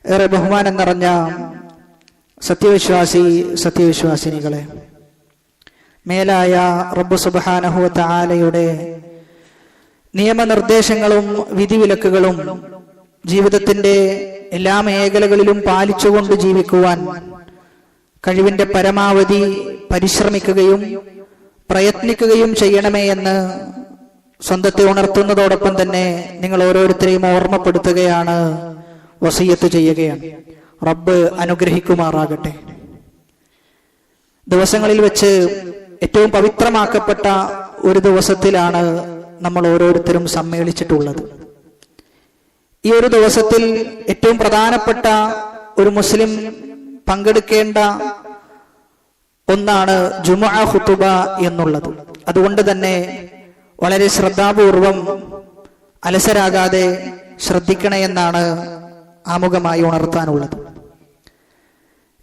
ഏറെ ബഹുമാനം നിറഞ്ഞ സത്യവിശ്വാസിനികളെ, മേലായ റബ്ബ് സുബ്ഹാനഹു വ തആലയുടെ നിയമനിർദ്ദേശങ്ങളും വിധിവിലക്കുകളും ജീവിതത്തിന്റെ എല്ലാ മേഖലകളിലും പാലിച്ചുകൊണ്ട് ജീവിക്കുവാൻ കഴിവിന്റെ പരമാവധി പരിശ്രമിക്കുകയും പ്രയത്നിക്കുകയും ചെയ്യണമേ എന്ന് സ്വന്തത്തെ ഉണർത്തുന്നതോടൊപ്പം തന്നെ നിങ്ങൾ ഓരോരുത്തരെയും ഓർമ്മപ്പെടുത്തുകയാണ്, വസിയത്ത് ചെയ്യുകയാണ്. റബ്ബ് അനുഗ്രഹിക്കുമാറാകട്ടെ. ദിവസങ്ങളിൽ വെച്ച് ഏറ്റവും പവിത്രമാക്കപ്പെട്ട ഒരു ദിവസത്തിലാണ് നമ്മൾ ഓരോരുത്തരും സമ്മേളിച്ചിട്ടുള്ളത്. ഈ ഒരു ദിവസത്തിൽ ഏറ്റവും പ്രധാനപ്പെട്ട ഒരു മുസ്ലിം പങ്കെടുക്കേണ്ട ഒന്നാണ് ജുമുഅ ഖുതുബ എന്നുള്ളത്. അതുകൊണ്ട് തന്നെ വളരെ ശ്രദ്ധാപൂർവം അലസരാകാതെ ശ്രദ്ധിക്കണേ എന്നാണ് ആമുഖമായി ഉണർത്താനുള്ളത്.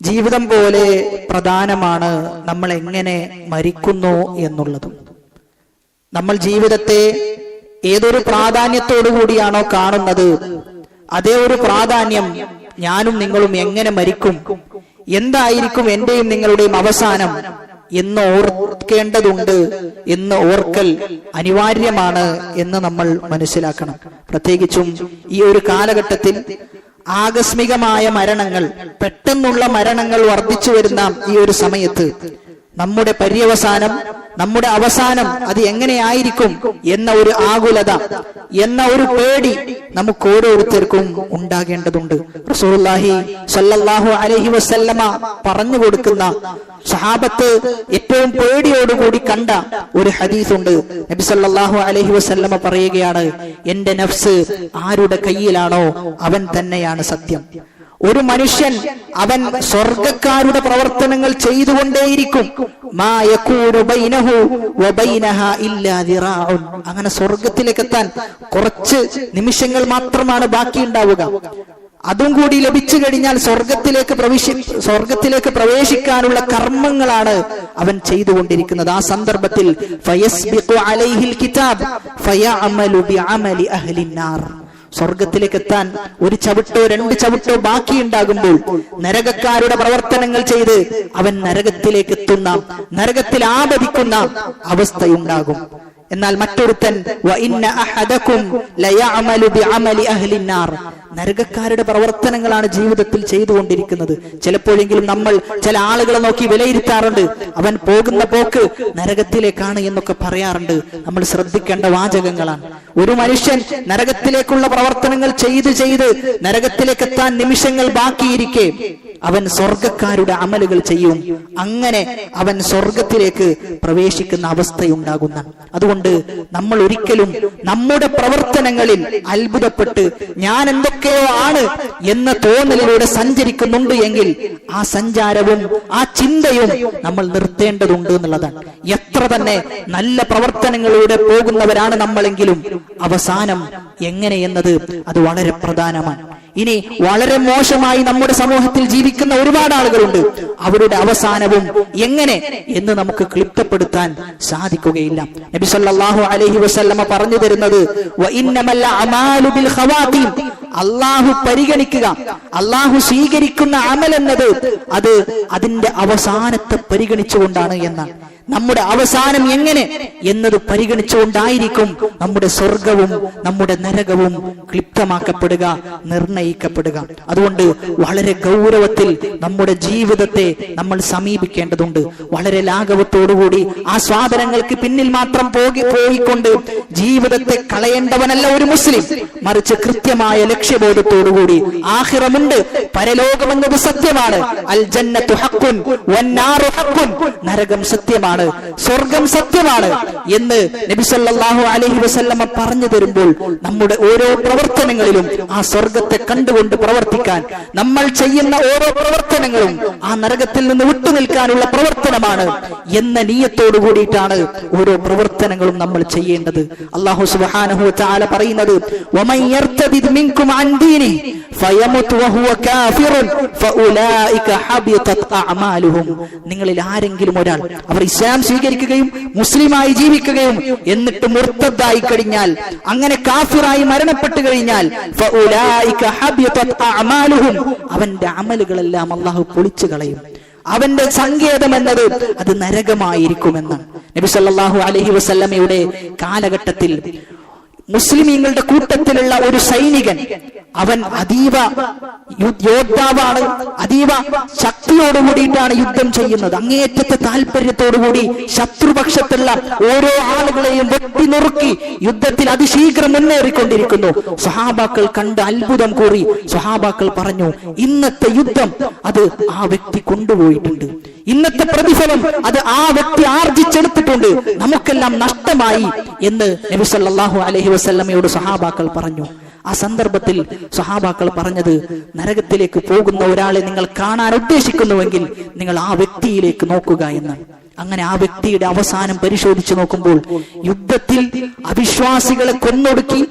ജീവിതം പോലെ പ്രധാനമാണ് നമ്മൾ എങ്ങനെ മരിക്കുന്നു എന്നുള്ളതും. നമ്മൾ ജീവിതത്തെ ഏതൊരു പ്രാധാന്യത്തോടു കൂടിയാണോ കാണുന്നത്, അതേ ഒരു പ്രാധാന്യം ഞാനും നിങ്ങളും എങ്ങനെ മരിക്കും, എന്തായിരിക്കും എന്റെയും നിങ്ങളുടെയും അവസാനം എന്ന് ഓർക്കേണ്ടതുണ്ട്, എന്ന് ഓർക്കൽ അനിവാര്യമാണ് എന്ന് നമ്മൾ മനസ്സിലാക്കണം. പ്രത്യേകിച്ചും ഈ ഒരു കാലഘട്ടത്തിൽ ആകസ്മികമായ മരണങ്ങൾ, പെട്ടെന്നുള്ള മരണങ്ങൾ വർദ്ധിച്ചു വരുന്ന ഈ ഒരു സമയത്ത് നമ്മുടെ പര്യവസാനം, നമ്മുടെ അവസാനം അത് എങ്ങനെയായിരിക്കും എന്ന ഒരു ആകുലത, എന്ന ഒരു പേടി നമുക്ക് ഓരോരുത്തർക്കും ഉണ്ടാകേണ്ടതുണ്ട്. റസൂലുള്ളാഹി സ്വല്ലല്ലാഹു അലൈഹി വസല്ലമ പറഞ്ഞു കൊടുക്കുന്ന, സഹാബത്ത് ഏറ്റവും പേടിയോടുകൂടി കണ്ട ഒരു ഹദീസുണ്ട്. നബി സല്ലല്ലാഹു അലൈഹി വസല്ലമ പറയുകയാണ്, എന്റെ നഫ്സ് ആരുടെ കയ്യിലാണോ അവൻ തന്നെയാണ് സത്യം. ഒരു മനുഷ്യൻ അവൻ സ്വർഗക്കാരുടെ പ്രവർത്തനങ്ങൾ ചെയ്തുകൊണ്ടേയിരിക്കും. അങ്ങനെ സ്വർഗത്തിലേക്ക് എത്താൻ കുറച്ച് നിമിഷങ്ങൾ മാത്രമാണ് ബാക്കിയുണ്ടാവുക. അതും കൂടി ലഭിച്ചു കഴിഞ്ഞാൽ സ്വർഗത്തിലേക്ക് പ്രവേശിക്കാനുള്ള കർമ്മങ്ങളാണ് അവൻ ചെയ്തുകൊണ്ടിരിക്കുന്നത്. ആ സന്ദർഭത്തിൽ ഫയസ്ബിഖു അലൈഹിൽ കിതാബ് ഫയഅമലു ബിഅമലി അഹ്ലിൻ നാർ. സ്വർഗത്തിലേക്ക് എത്താൻ ഒരു ചവിട്ടോ രണ്ട് ചവിട്ടോ ബാക്കിയുണ്ടാകുമ്പോൾ നരകക്കാരുടെ പ്രവർത്തനങ്ങൾ ചെയ്ത് അവൻ നരകത്തിലേക്ക് എത്തുന്ന, നരകത്തിൽ ആപതിക്കുന്ന അവസ്ഥയുണ്ടാകും. എന്നാൽ മറ്റൊരുത്തൻ നരകക്കാരുടെ പ്രവർത്തനങ്ങളാണ് ജീവിതത്തിൽ ചെയ്തുകൊണ്ടിരിക്കുന്നത്. ചിലപ്പോഴെങ്കിലും നമ്മൾ ചില ആളുകളെ നോക്കി വിലയിരുത്താറുണ്ട്, അവൻ പോകുന്ന പോക്ക് നരകത്തിലേക്കാണ് എന്നൊക്കെ പറയാറുണ്ട്. നമ്മൾ ശ്രദ്ധിക്കേണ്ട വാചകങ്ങളാണ്. ഒരു മനുഷ്യൻ നരകത്തിലേക്കുള്ള പ്രവർത്തനങ്ങൾ ചെയ്ത് നരകത്തിലേക്ക് എത്താൻ നിമിഷങ്ങൾ ബാക്കിയിരിക്കെ അവൻ സ്വർഗക്കാരുടെ അമലുകൾ ചെയ്യും. അങ്ങനെ അവൻ സ്വർഗത്തിലേക്ക് പ്രവേശിക്കുന്ന അവസ്ഥയുണ്ടാകുന്ന. അതുകൊണ്ട് നമ്മൾ ഒരിക്കലും നമ്മുടെ പ്രവർത്തനങ്ങളിൽ അത്ഭുതപ്പെട്ട് ഞാൻ എന്തൊക്കെയോ ആണ് എന്ന തോന്നലിലൂടെ സഞ്ചരിക്കുന്നുണ്ട് എങ്കിൽ ആ സഞ്ചാരവും ആ ചിന്തയും നമ്മൾ നിർത്തേണ്ടതുണ്ട് എന്നുള്ളതാണ്. എത്ര തന്നെ നല്ല പ്രവർത്തനങ്ങളിലൂടെ പോകുന്നവരാണ് നമ്മളെങ്കിലും അവസാനം എങ്ങനെയെന്നത് അത് വളരെ പ്രധാനമാണ്. ഇനി വളരെ മോശമായി നമ്മുടെ സമൂഹത്തിൽ ജീവിക്കുന്ന ഒരുപാട് ആളുകളുണ്ട്. അവരുടെ അവസാനവും എങ്ങനെ എന്ന് നമുക്ക് ക്ലിപ്തപ്പെടുത്താൻ സാധിക്കുകയില്ല. നബി സല്ലല്ലാഹു അലൈഹി വസല്ലമ പറഞ്ഞു തരുന്നത്, വഇന്നമൽ അമാലു ബിൽ ഖവാതീം, അല്ലാഹു പരിഗണിക്കുക, അല്ലാഹു സ്വീകരിക്കുന്ന അമൽ എന്നത് അത് അതിന്റെ അവസാനത്തെ പരിഗണിച്ചുകൊണ്ടാണ് എന്നാണ്. നമ്മുടെ അവസാനം എങ്ങനെ എന്നത് പരിഗണിച്ചുകൊണ്ടായിരിക്കും നമ്മുടെ സ്വർഗവും നമ്മുടെ നരകവും ക്ലിപ്തമാക്കപ്പെടുക, നിർണയിക്കപ്പെടുക. അതുകൊണ്ട് വളരെ ഗൗരവത്തിൽ നമ്മുടെ ജീവിതത്തെ നമ്മൾ സമീപിക്കേണ്ടതുണ്ട്. വളരെ ലാഘവത്തോടുകൂടി ആസ്വാദനങ്ങൾക്ക് പിന്നിൽ മാത്രം പോയിക്കൊണ്ട് ജീവിതത്തെ കളയേണ്ടവനല്ല ഒരു മുസ്ലിം. മറിച്ച് കൃത്യമായ ലക്ഷ്യബോധത്തോടുകൂടി ആഖിറമുണ്ട്, പരലോകമെന്നത് സത്യമാണ്. അൽ ജന്നത്തു ഹഖ്ഖുൻ വന്നാറു ഹഖ്ഖുൻ, നരകം സത്യമാണ്, സ്വർഗം സത്യമാണ് എന്ന് നബി സല്ലല്ലാഹു അലൈഹി വസല്ലമ പറഞ്ഞു തരുമ്പോൾ നമ്മുടെ ഓരോ പ്രവർത്തനങ്ങളിലും ആ സ്വർഗത്തെ കണ്ടുകൊണ്ട് പ്രവർത്തിക്കാൻ, നമ്മൾ ചെയ്യുന്ന ഓരോ പ്രവർത്തനങ്ങളും ആ നരകത്തിൽ നിന്ന് വിട്ടുനിൽക്കാനുള്ള പ്രവർത്തനമാണ് എന്ന നിയ്യത്തോടു കൂടിയിട്ടാണ് ഓരോ പ്രവർത്തനങ്ങളും നമ്മൾ ചെയ്യേണ്ടത്. അല്ലാഹു സുബ്ഹാനഹു വ തആല പറയുന്നത്, വമൻ യർതദിദ് മിൻകും അൻ ദീനി ഫയമുത് വഹുവ കാഫിറുൻ ഫഉലൈക ഹബിതത് അഅമാലുഹും. നിങ്ങളിൽ ആരെങ്കിലും ഒരാൾ അവർ ഇസ്ലാം സ്വീകരിക്കുകയും മുസ്ലിമായി ജീവിക്കുകയും എന്നിട്ട് മുർത്തദ്ദായി കഴിഞ്ഞാൽ, അങ്ങനെ കാഫിറായി മരണപ്പെട്ടു കഴിഞ്ഞാൽ ഫഉലൈക ഹബിതത് അഅമാലുഹും, അവന്റെ അമലുകളെല്ലാം അല്ലാഹു പൊളിച്ചു കളയും. അവന്റെ സങ്കേതം എന്നത് അത് നരകമായിരിക്കുമെന്നാണ്. നബി സല്ലല്ലാഹു അലൈഹി വസല്ലമയുടെ കാലഘട്ടത്തിൽ മുസ്ലിമീങ്ങളുടെ കൂട്ടത്തിലുള്ള ഒരു സൈനികൻ, അവൻ അതീവ യോദ്ധാവാണ്, അതീവ ശക്തിയോടുകൂടിയിട്ടാണ് യുദ്ധം ചെയ്യുന്നത്. അങ്ങേയറ്റത്തെ താല്പര്യത്തോടുകൂടി ശത്രുപക്ഷത്തുള്ള ഓരോ ആളുകളെയും വെട്ടിനുറുക്കി യുദ്ധത്തിൽ അതിശീഘ്രം മുന്നേറിക്കൊണ്ടിരിക്കുന്നു. സ്വഹാബാക്കൾ കണ്ട് അത്ഭുതം കൂറി സ്വഹാബാക്കൾ പറഞ്ഞു, ഇന്നത്തെ യുദ്ധം അത് ആ വ്യക്തി കൊണ്ടുപോയിട്ടുണ്ട്, ഇന്നത്തെ പ്രതിഫലം അത് ആ വ്യക്തി ആർജിച്ചെടുത്തിട്ടുണ്ട്, നമുക്കെല്ലാം നഷ്ടമായി എന്ന് നബി സല്ലല്ലാഹു അലൈഹി വസല്ലമയോട് സ്വഹാബാക്കൾ പറഞ്ഞു. ആ സന്ദർഭത്തിൽ സ്വഹാബാക്കൾ പറഞ്ഞത്, നരകത്തിലേക്ക് പോകുന്ന ഒരാളെ നിങ്ങൾ കാണാൻ ഉദ്ദേശിക്കുന്നുവെങ്കിൽ നിങ്ങൾ ആ വ്യക്തിയിലേക്ക് നോക്കുക എന്നാണ്. അങ്ങനെ ആ വ്യക്തിയുടെ അവസാനം പരിശോധിച്ചു നോക്കുമ്പോൾ യുദ്ധത്തിൽ അവിശ്വാസികളെ കൊന്നൊടുക്കി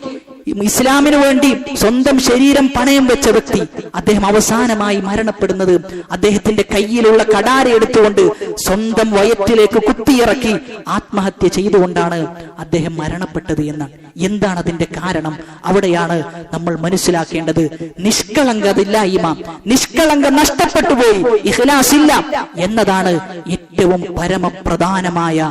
ഇസ്ലാമിനു വേണ്ടി സ്വന്തം ശരീരം പണയം വെച്ച വ്യക്തി, അദ്ദേഹം അവസാനമായി മരണപ്പെടുന്നത് അദ്ദേഹത്തിന്റെ കയ്യിലുള്ള കടാര എടുത്തുകൊണ്ട് സ്വന്തം വയറ്റിലേക്ക് കുത്തിയിറക്കി ആത്മഹത്യ ചെയ്തുകൊണ്ടാണ് അദ്ദേഹം മരണപ്പെട്ടത് എന്നാണ്. എന്താണ് അതിന്റെ കാരണം? അവിടെയാണ് നമ്മൾ മനസ്സിലാക്കേണ്ടത്. നിഷ്കളങ്കതില്ലായ്മ, നിഷ്കളങ്കം നഷ്ടപ്പെട്ടു പോയി, ഇഖ്ലാസ് ഇല്ല എന്നതാണ് ഏറ്റവും പരമപ്രധാനമായ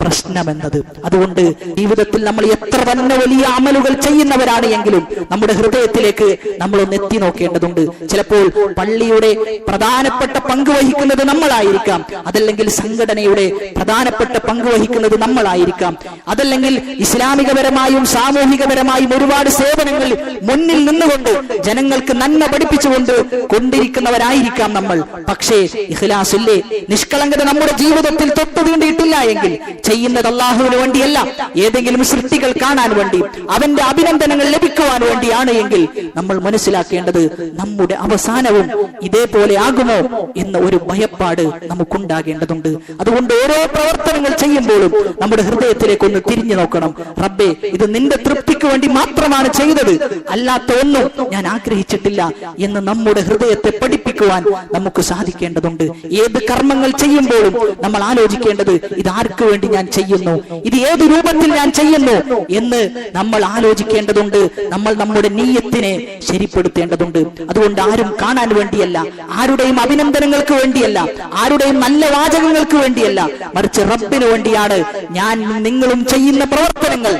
പ്രശ്നമെന്നത്. അതുകൊണ്ട് ജീവിതത്തിൽ നമ്മൾ എത്ര തന്നെ വലിയ അമലുകൾ ചെയ്യുന്നവരാണ് എങ്കിലും നമ്മുടെ ഹൃദയത്തിലേക്ക് നമ്മൾ ഒന്ന് എത്തി നോക്കേണ്ടതുണ്ട്. ചിലപ്പോൾ പള്ളിയുടെ പ്രധാനപ്പെട്ട പങ്ക് വഹിക്കുന്നത് നമ്മളായിരിക്കാം, അതല്ലെങ്കിൽ സംഘടനയുടെ പ്രധാനപ്പെട്ട പങ്ക് വഹിക്കുന്നത് നമ്മളായിരിക്കാം, അതല്ലെങ്കിൽ ഇസ്ലാമികപരമായും സാമൂഹികപരമായും ഒരുപാട് സേവനങ്ങൾ മുന്നിൽ നിന്നുകൊണ്ട് ജനങ്ങൾക്ക് നന്മ പഠിപ്പിച്ചുകൊണ്ട് കൊണ്ടിരിക്കുന്നവരായിരിക്കാം നമ്മൾ. പക്ഷേ ഇഖ്ലാസ് ഇല്ലേ, നിഷ്കളങ്കത നമ്മുടെ ജീവിതത്തിൽ തൊട്ടു തീണ്ടിയിട്ടില്ല എങ്കിൽ, ചെയ്യുന്നത് അല്ലാഹുവിന് വേണ്ടിയല്ല, ഏതെങ്കിലും സൃഷ്ടികൾ കാണാൻ വേണ്ടി, അവന്റെ അഭിനന്ദനങ്ങൾ ലഭിക്കുവാൻ വേണ്ടിയാണ് എങ്കിൽ നമ്മൾ മനസ്സിലാക്കേണ്ടത് നമ്മുടെ അവസാനവും ഇതേപോലെ ആകുമോ എന്ന ഒരു ഭയപ്പാട് നമുക്കുണ്ടാകേണ്ടതുണ്ട്. അതുകൊണ്ട് ഓരോ പ്രവർത്തനങ്ങൾ ചെയ്യുമ്പോഴും നമ്മുടെ ഹൃദയത്തിലേക്ക് ഒന്ന് തിരിഞ്ഞു നോക്കണം. റബ്ബേ, ഇത് നിന്റെ തൃപ്തിക്ക് വേണ്ടി മാത്രമാണ് ചെയ്തത്, അല്ലാത്ത ഒന്നും ഞാൻ ആഗ്രഹിച്ചിട്ടില്ല എന്ന് നമ്മുടെ ഹൃദയത്തെ പഠിപ്പിക്കുവാൻ നമുക്ക് സാധിക്കേണ്ടതുണ്ട്. ഏത് കർമ്മങ്ങൾ ചെയ്യുമ്പോഴും നമ്മൾ ആലോചിക്കേണ്ടത്, ഇത് ആർക്ക് വേണ്ടി ഞാൻ ചെയ്യുന്നു, ഇത് ഏത് രൂപത്തിൽ ഞാൻ ചെയ്യുന്നു എന്ന് നമ്മൾ ആലോചിക്കേണ്ടതുണ്ട്. നമ്മൾ നമ്മുടെ നീയത്തിനെ ശരിപ്പെടുത്തേണ്ടതുണ്ട്. അതുകൊണ്ട് ആരും കാണാൻ വേണ്ടിയല്ല, ആരുടെയും അഭിനന്ദനങ്ങൾക്ക് വേണ്ടിയല്ല, ആരുടെയും നല്ല വാചകങ്ങൾക്ക് വേണ്ടിയല്ല, മറിച്ച് റബ്ബിന് വേണ്ടിയാണ് ഞാൻ നിങ്ങളും ചെയ്യുന്ന പ്രവർത്തനങ്ങൾ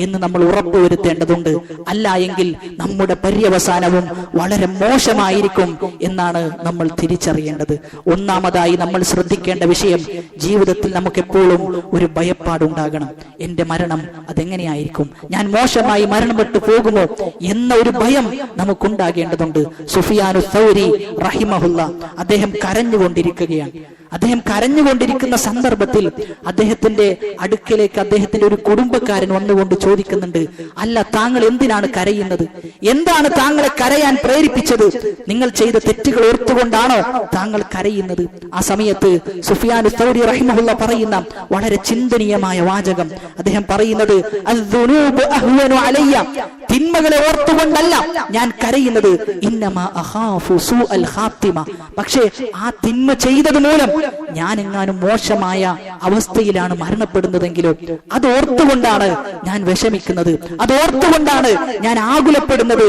എന്ന് നമ്മൾ ഉറപ്പുവരുത്തേണ്ടതുണ്ട്. അല്ല എങ്കിൽ നമ്മുടെ പര്യവസാനവും വളരെ മോശമായിരിക്കും എന്നാണ് നമ്മൾ തിരിച്ചറിയേണ്ടത്. ഒന്നാമതായി നമ്മൾ ശ്രദ്ധിക്കേണ്ട വിഷയം, ജീവിതത്തിൽ നമുക്ക് എപ്പോഴും ഒരു ഭയപ്പാടുണ്ടാകണം. എന്റെ മരണം അതെങ്ങനെയായിരിക്കും, ഞാൻ മോശമായി മരണപ്പെട്ടു പോകുമോ എന്ന ഒരു ഭയം നമുക്കുണ്ടാകേണ്ടതുണ്ട്. സുഫിയാനു സൗരി റഹിമഹുല്ല അദ്ദേഹം കരഞ്ഞുകൊണ്ടിരിക്കുകയാണ്. അദ്ദേഹം കരഞ്ഞുകൊണ്ടിരിക്കുന്ന സന്ദർഭത്തിൽ അദ്ദേഹത്തിന്റെ അടുക്കലേക്ക് അദ്ദേഹത്തിന്റെ ഒരു കുടുംബക്കാരൻ വന്നുകൊണ്ട് ചോദിക്കുന്നുണ്ട്, അല്ല, താങ്കൾ എന്തിനാണ് കരയുന്നത്? എന്താണ് താങ്കളെ കരയാൻ പ്രേരിപ്പിച്ചത്? നിങ്ങൾ ചെയ്ത തെറ്റുകൾ ഓർത്തുകൊണ്ടാണോ താങ്കൾ കരയുന്നത്? ആ സമയത്ത് സുഫിയാനു സൗരി റഹിമഹുല്ല പറയുന്ന വളരെ ചിന്തനീയമായ വാചകം, അദ്ദേഹം പറയുന്നത്, അദ്ദുനൂബു അഹ്വനു അലയ്യ, തിന്മകളെ ഓർത്തുകൊണ്ടല്ല ഞാൻ കരയുന്നത്, ഇന്നമാ അഖാഫു സൂഅൽ ഖാത്തിമ, പക്ഷേ ആ തിന്മ ചെയ്തത് മൂലം ഞാൻ എങ്ങാനും മോശമായ അവസ്ഥയിലാണ് മരണപ്പെടുന്നതെങ്കിലോ അത് ഓർത്തുകൊണ്ടാണ് ഞാൻ വിഷമിക്കുന്നത്, അത് ഓർത്തുകൊണ്ടാണ് ഞാൻ ആകുലപ്പെടുന്നത്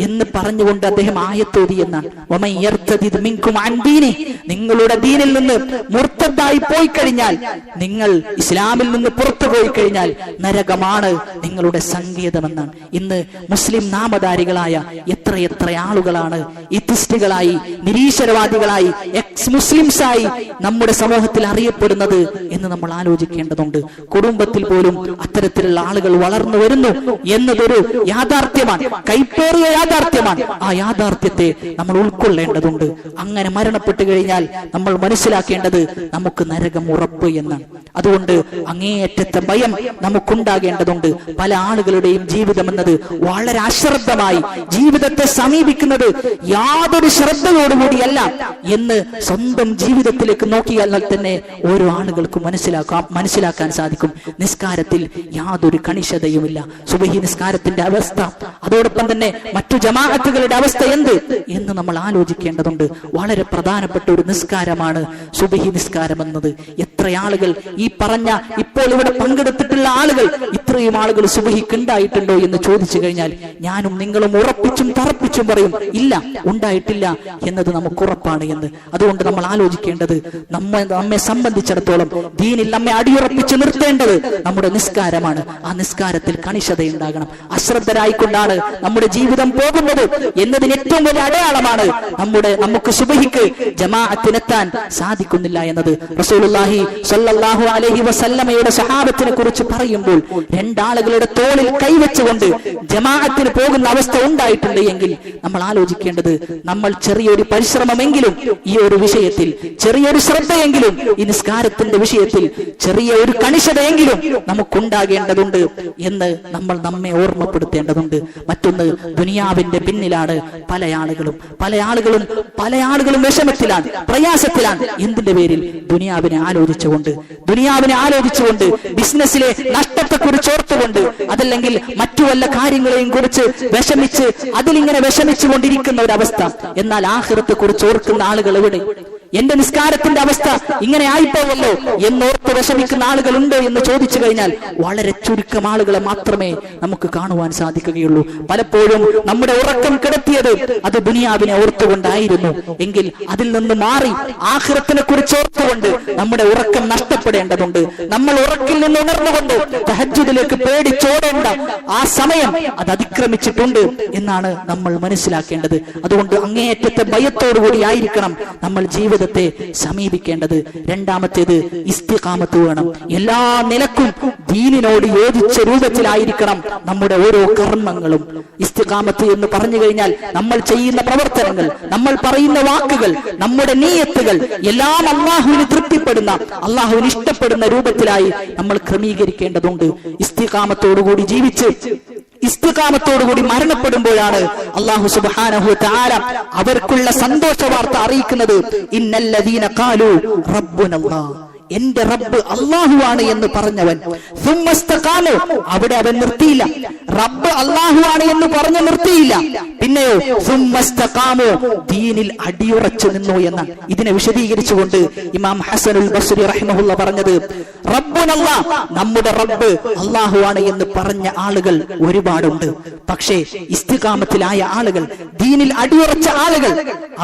എന്ന് പറഞ്ഞുകൊണ്ട് അദ്ദേഹം ആയത്തോതി എന്നാണ്. വമൻ യർതദിദ് മിൻകും അൻ ദീനി, നിങ്ങളുടെ ദീനിൽ നിന്ന് മുർത്തദ്ദായി പോയി കഴിഞ്ഞാൽ, നിങ്ങൾ ഇസ്ലാമിൽ നിന്ന് പുറത്തു പോയി കഴിഞ്ഞാൽ നരകമാണ് നിങ്ങളുടെ സങ്കേതമെന്നാണ്. ഇന്ന് മുസ്ലിം നാമധാരികളായ എത്രയെത്ര ആളുകളാണ് എത്തിസ്റ്റുകളായി, നിരീശ്വരവാദികളായി, എക്സ് മുസ്ലിംസായി നമ്മുടെ സമൂഹത്തിൽ അറിയപ്പെടുന്നത് എന്ന് നമ്മൾ ആലോചിക്കേണ്ടതുണ്ട്. കുടുംബത്തിൽ പോലും അത്തരത്തിലുള്ള ആളുകൾ വളർന്നു വരുന്നു എന്നതൊരു യാഥാർത്ഥ്യമാണ്, കൈപ്പേറിയ യാഥാർത്ഥ്യമാണ്. ആ യാഥാർത്ഥ്യത്തെ നമ്മൾ ഉൾക്കൊള്ളേണ്ടതുണ്ട്. അങ്ങനെ മരണപ്പെട്ടു കഴിഞ്ഞാൽ നമ്മൾ മനസ്സിലാക്കേണ്ടത് നമുക്ക് നരകം ഉറപ്പ് എന്നാണ്. അതുകൊണ്ട് അങ്ങേയറ്റത്തെ ഭയം നമുക്കുണ്ടാകേണ്ടതുണ്ട്. പല ആളുകളുടെയും ജീവിതം എന്നത് വളരെ അശ്രദ്ധമായി ജീവിതത്തെ സമീപിക്കുന്നത് യാതൊരു ശ്രദ്ധയോടുകൂടിയല്ല എന്ന് സ്വന്തം ജീവിതത്തിലേക്ക് നോക്കിയാൽ തന്നെ ഓരോ ആളുകൾക്കും മനസ്സിലാക്കാൻ സാധിക്കും. നിസ്കാരത്തിൽ യാതൊരു കണിശതയുമില്ല. സുബഹി നിസ്കാരത്തിന്റെ അവസ്ഥ, അതോടൊപ്പം തന്നെ മറ്റു ജമാഅത്തുകളുടെ അവസ്ഥ എന്ത് എന്ന് നമ്മൾ ആലോചിക്കേണ്ടതുണ്ട്. വളരെ പ്രധാനപ്പെട്ട ഒരു നിസ്കാരമാണ് സുബ്ഹി നിസ്കാരം എന്നത്. എത്ര ആളുകൾ ഈ പറഞ്ഞ ഇപ്പോൾ ഇവിടെ പങ്കെടുത്തിട്ടുള്ള ആളുകൾ ഇത്രയും ആളുകൾ സുബ്ഹിക്ക് ഉണ്ടായിട്ടുണ്ടോ എന്ന് ചോദിച്ചു കഴിഞ്ഞാൽ ഞാനും നിങ്ങളും ഉറപ്പിച്ചും തറപ്പിച്ചും പറയും ഇല്ല, ഉണ്ടായിട്ടില്ല എന്നത് നമുക്ക് ഉറപ്പാണ് എന്ന്. അതുകൊണ്ട് നമ്മൾ ആലോചിക്കേണ്ടത് നമ്മെ സംബന്ധിച്ചിടത്തോളം ദീനിൽ നമ്മെ അടിയുറപ്പിച്ച് നിർത്തേണ്ടത് നമ്മുടെ നിസ്കാരമാണ്. ആ നിസ്കാരത്തിൽ കണിശതയുണ്ടാകണം. അശ്രദ്ധരായിക്കൊണ്ടാണ് നമ്മുടെ ജീവിതം പോകുന്നത് എന്നതിന് ഏറ്റവും വലിയ അടയാളമാണ് നമുക്ക് സുബ്ഹിക്ക് ജമാഅത്തിനെത്താൻ സാധിക്കുന്നില്ല എന്നത്. റസൂലുള്ളാഹി സ്വല്ലല്ലാഹു അലൈഹി വസല്ലമയുടെ സഹാബത്തിനെ കുറിച്ച് പറയുമ്പോൾ രണ്ടാളുകളുടെ തോളിൽ കൈവച്ചുകൊണ്ട് ജമാഅത്തിന് പോകുന്ന അവസ്ഥ ഉണ്ടായിട്ടുണ്ട് എങ്കിൽ നമ്മൾ ആലോചിക്കേണ്ടത് നമ്മൾ ചെറിയൊരു പരിശ്രമമെങ്കിലും ഈ ഒരു വിഷയത്തിൽ, ചെറിയൊരു ശ്രദ്ധയെങ്കിലും ഈ നിസ്കാരത്തിന്റെ വിഷയത്തിൽ, ചെറിയ ഒരു കണിശതയെങ്കിലും നമുക്കുണ്ടാകേണ്ടതുണ്ട് എന്ന് നമ്മൾ നമ്മെ ഓർമ്മപ്പെടുത്തേണ്ടതുണ്ട്. മറ്റൊന്ന്, ദുനിയാവിന്റെ പിന്നിലാണ് പല ആളുകളും വിഷമത്തിലാണ്, പ്രയാസത്തിലാണ്. എന്തിന്റെ പേരിൽ? ദുനിയാവിനെ ആലോചിച്ചുകൊണ്ട് ബിസിനസ്സിലെ നഷ്ടത്തെക്കുറിച്ച് ഓർത്തുകൊണ്ട്, അതല്ലെങ്കിൽ മറ്റു വല്ല കാര്യങ്ങളെയും കുറിച്ച് വിഷമിച്ച് അതിലിങ്ങനെ വിഷമിച്ചുകൊണ്ടിരിക്കുന്ന ഒരവസ്ഥ. എന്നാൽ ആഖിറത്തെ കുറിച്ച് ഓർക്കുന്ന ആളുകൾ എവിടെ? എന്റെ നിസ്കാരത്തിന്റെ അവസ്ഥ ഇങ്ങനെ ആയിപ്പോവല്ലോ എന്നോർത്ത് വിഷമിക്കുന്ന ആളുകളുണ്ടോ എന്ന് ചോദിച്ചു കഴിഞ്ഞാൽ വളരെ ചുരുക്കം ആളുകളെ മാത്രമേ നമുക്ക് കാണുവാൻ സാധിക്കുകയുള്ളൂ. പലപ്പോഴും നമ്മുടെ ഉറക്കം കിടത്തിയത് അത് ദുനിയാവിനെ ഓർത്തുകൊണ്ടായിരുന്നു എങ്കിൽ അതിൽ നിന്ന് മാറി ആഖിറത്തിനെ കുറിച്ച് ഓർത്തുകൊണ്ട് നമ്മുടെ ഉറക്കം നഷ്ടപ്പെടേണ്ടതുണ്ട്. നമ്മൾ ഉറക്കിൽ നിന്ന് ഉണർന്നുകൊണ്ട് തഹജ്ജുദിലേക്ക് പേടിച്ചോടേണ്ട ആ സമയം അത് അതിക്രമിച്ചിട്ടുണ്ട് എന്നാണ് നമ്മൾ മനസ്സിലാക്കേണ്ടത്. അതുകൊണ്ട് അങ്ങേയറ്റത്തെ ഭയത്തോടുകൂടി ആയിരിക്കണം നമ്മൾ ജീവിതത്തെ സമീപിക്കേണ്ടത്. രണ്ടാമത്തേത്, ഇസ്തിഖാമത്ത് വേണം. എല്ലാ നിലക്കും ദീനിനോട് യോജിച്ച രൂപത്തിലായിരിക്കണം നമ്മുടെ ഓരോ കർമ്മങ്ങളും. ഇസ്തിഖാമത്ത് എന്ന് പറഞ്ഞു കഴിഞ്ഞാൽ നമ്മൾ ചെയ്യുന്ന പ്രവർത്തനങ്ങൾ, നമ്മൾ പറയുന്ന വാക്കുകൾ, നമ്മുടെ നിയ്യത്തുകൾ എല്ലാം അല്ലാഹുവിന് തൃപ്തിപ്പെടുന്ന, അല്ലാഹുവിന് ഇഷ്ടപ്പെടുന്ന രൂപത്തിലായി നമ്മൾ ക്രമീകരിക്കേണ്ടതുണ്ട്. ഇസ്തിഖാമത്തോടുകൂടി ജീവിച്ച് ഇസ്തിഖാമത്തോടുകൂടി മരണപ്പെടുമ്പോഴാണ് അല്ലാഹു സുബ്ഹാനഹു വ തആല അവർക്കുള്ള സന്തോഷ വാർത്ത അറിയിക്കുന്നത്. ഇന്നല്ലദീന ഖാലു റബ്ബുനല്ലാഹ്, എന്റെ റബ്ബ് അല്ലാഹുവാണ് എന്ന് പറഞ്ഞവൻ, സുമ്മസ്തഖാമു, അവിടെ അവൻ നിർത്തിയില്ല. റബ്ബ് അല്ലാഹുവാണ് എന്ന് പറഞ്ഞു നിർത്തിയില്ല. പിന്നെയോ സുമ്മസ്തഖാമു, ദീനിൽ അടിയുറച്ചു നിന്നു എന്നാണ്. ഇതിനെ വിശദീകരിച്ചുകൊണ്ട് ഇമാം ഹസനുൽ ബസ്രി റഹിമഹുല്ലാ പറഞ്ഞത്, റബ്ബുനല്ലാഹ്, നമ്മുടെ റബ്ബ് അല്ലാഹുവാണ് എന്ന് പറഞ്ഞ ആളുകൾ ഒരുപാടുണ്ട്. പക്ഷേ ഇസ്തിഖാമത്തിലായ ആളുകൾ, ദീനിൽ അടിയുറച്ച ആളുകൾ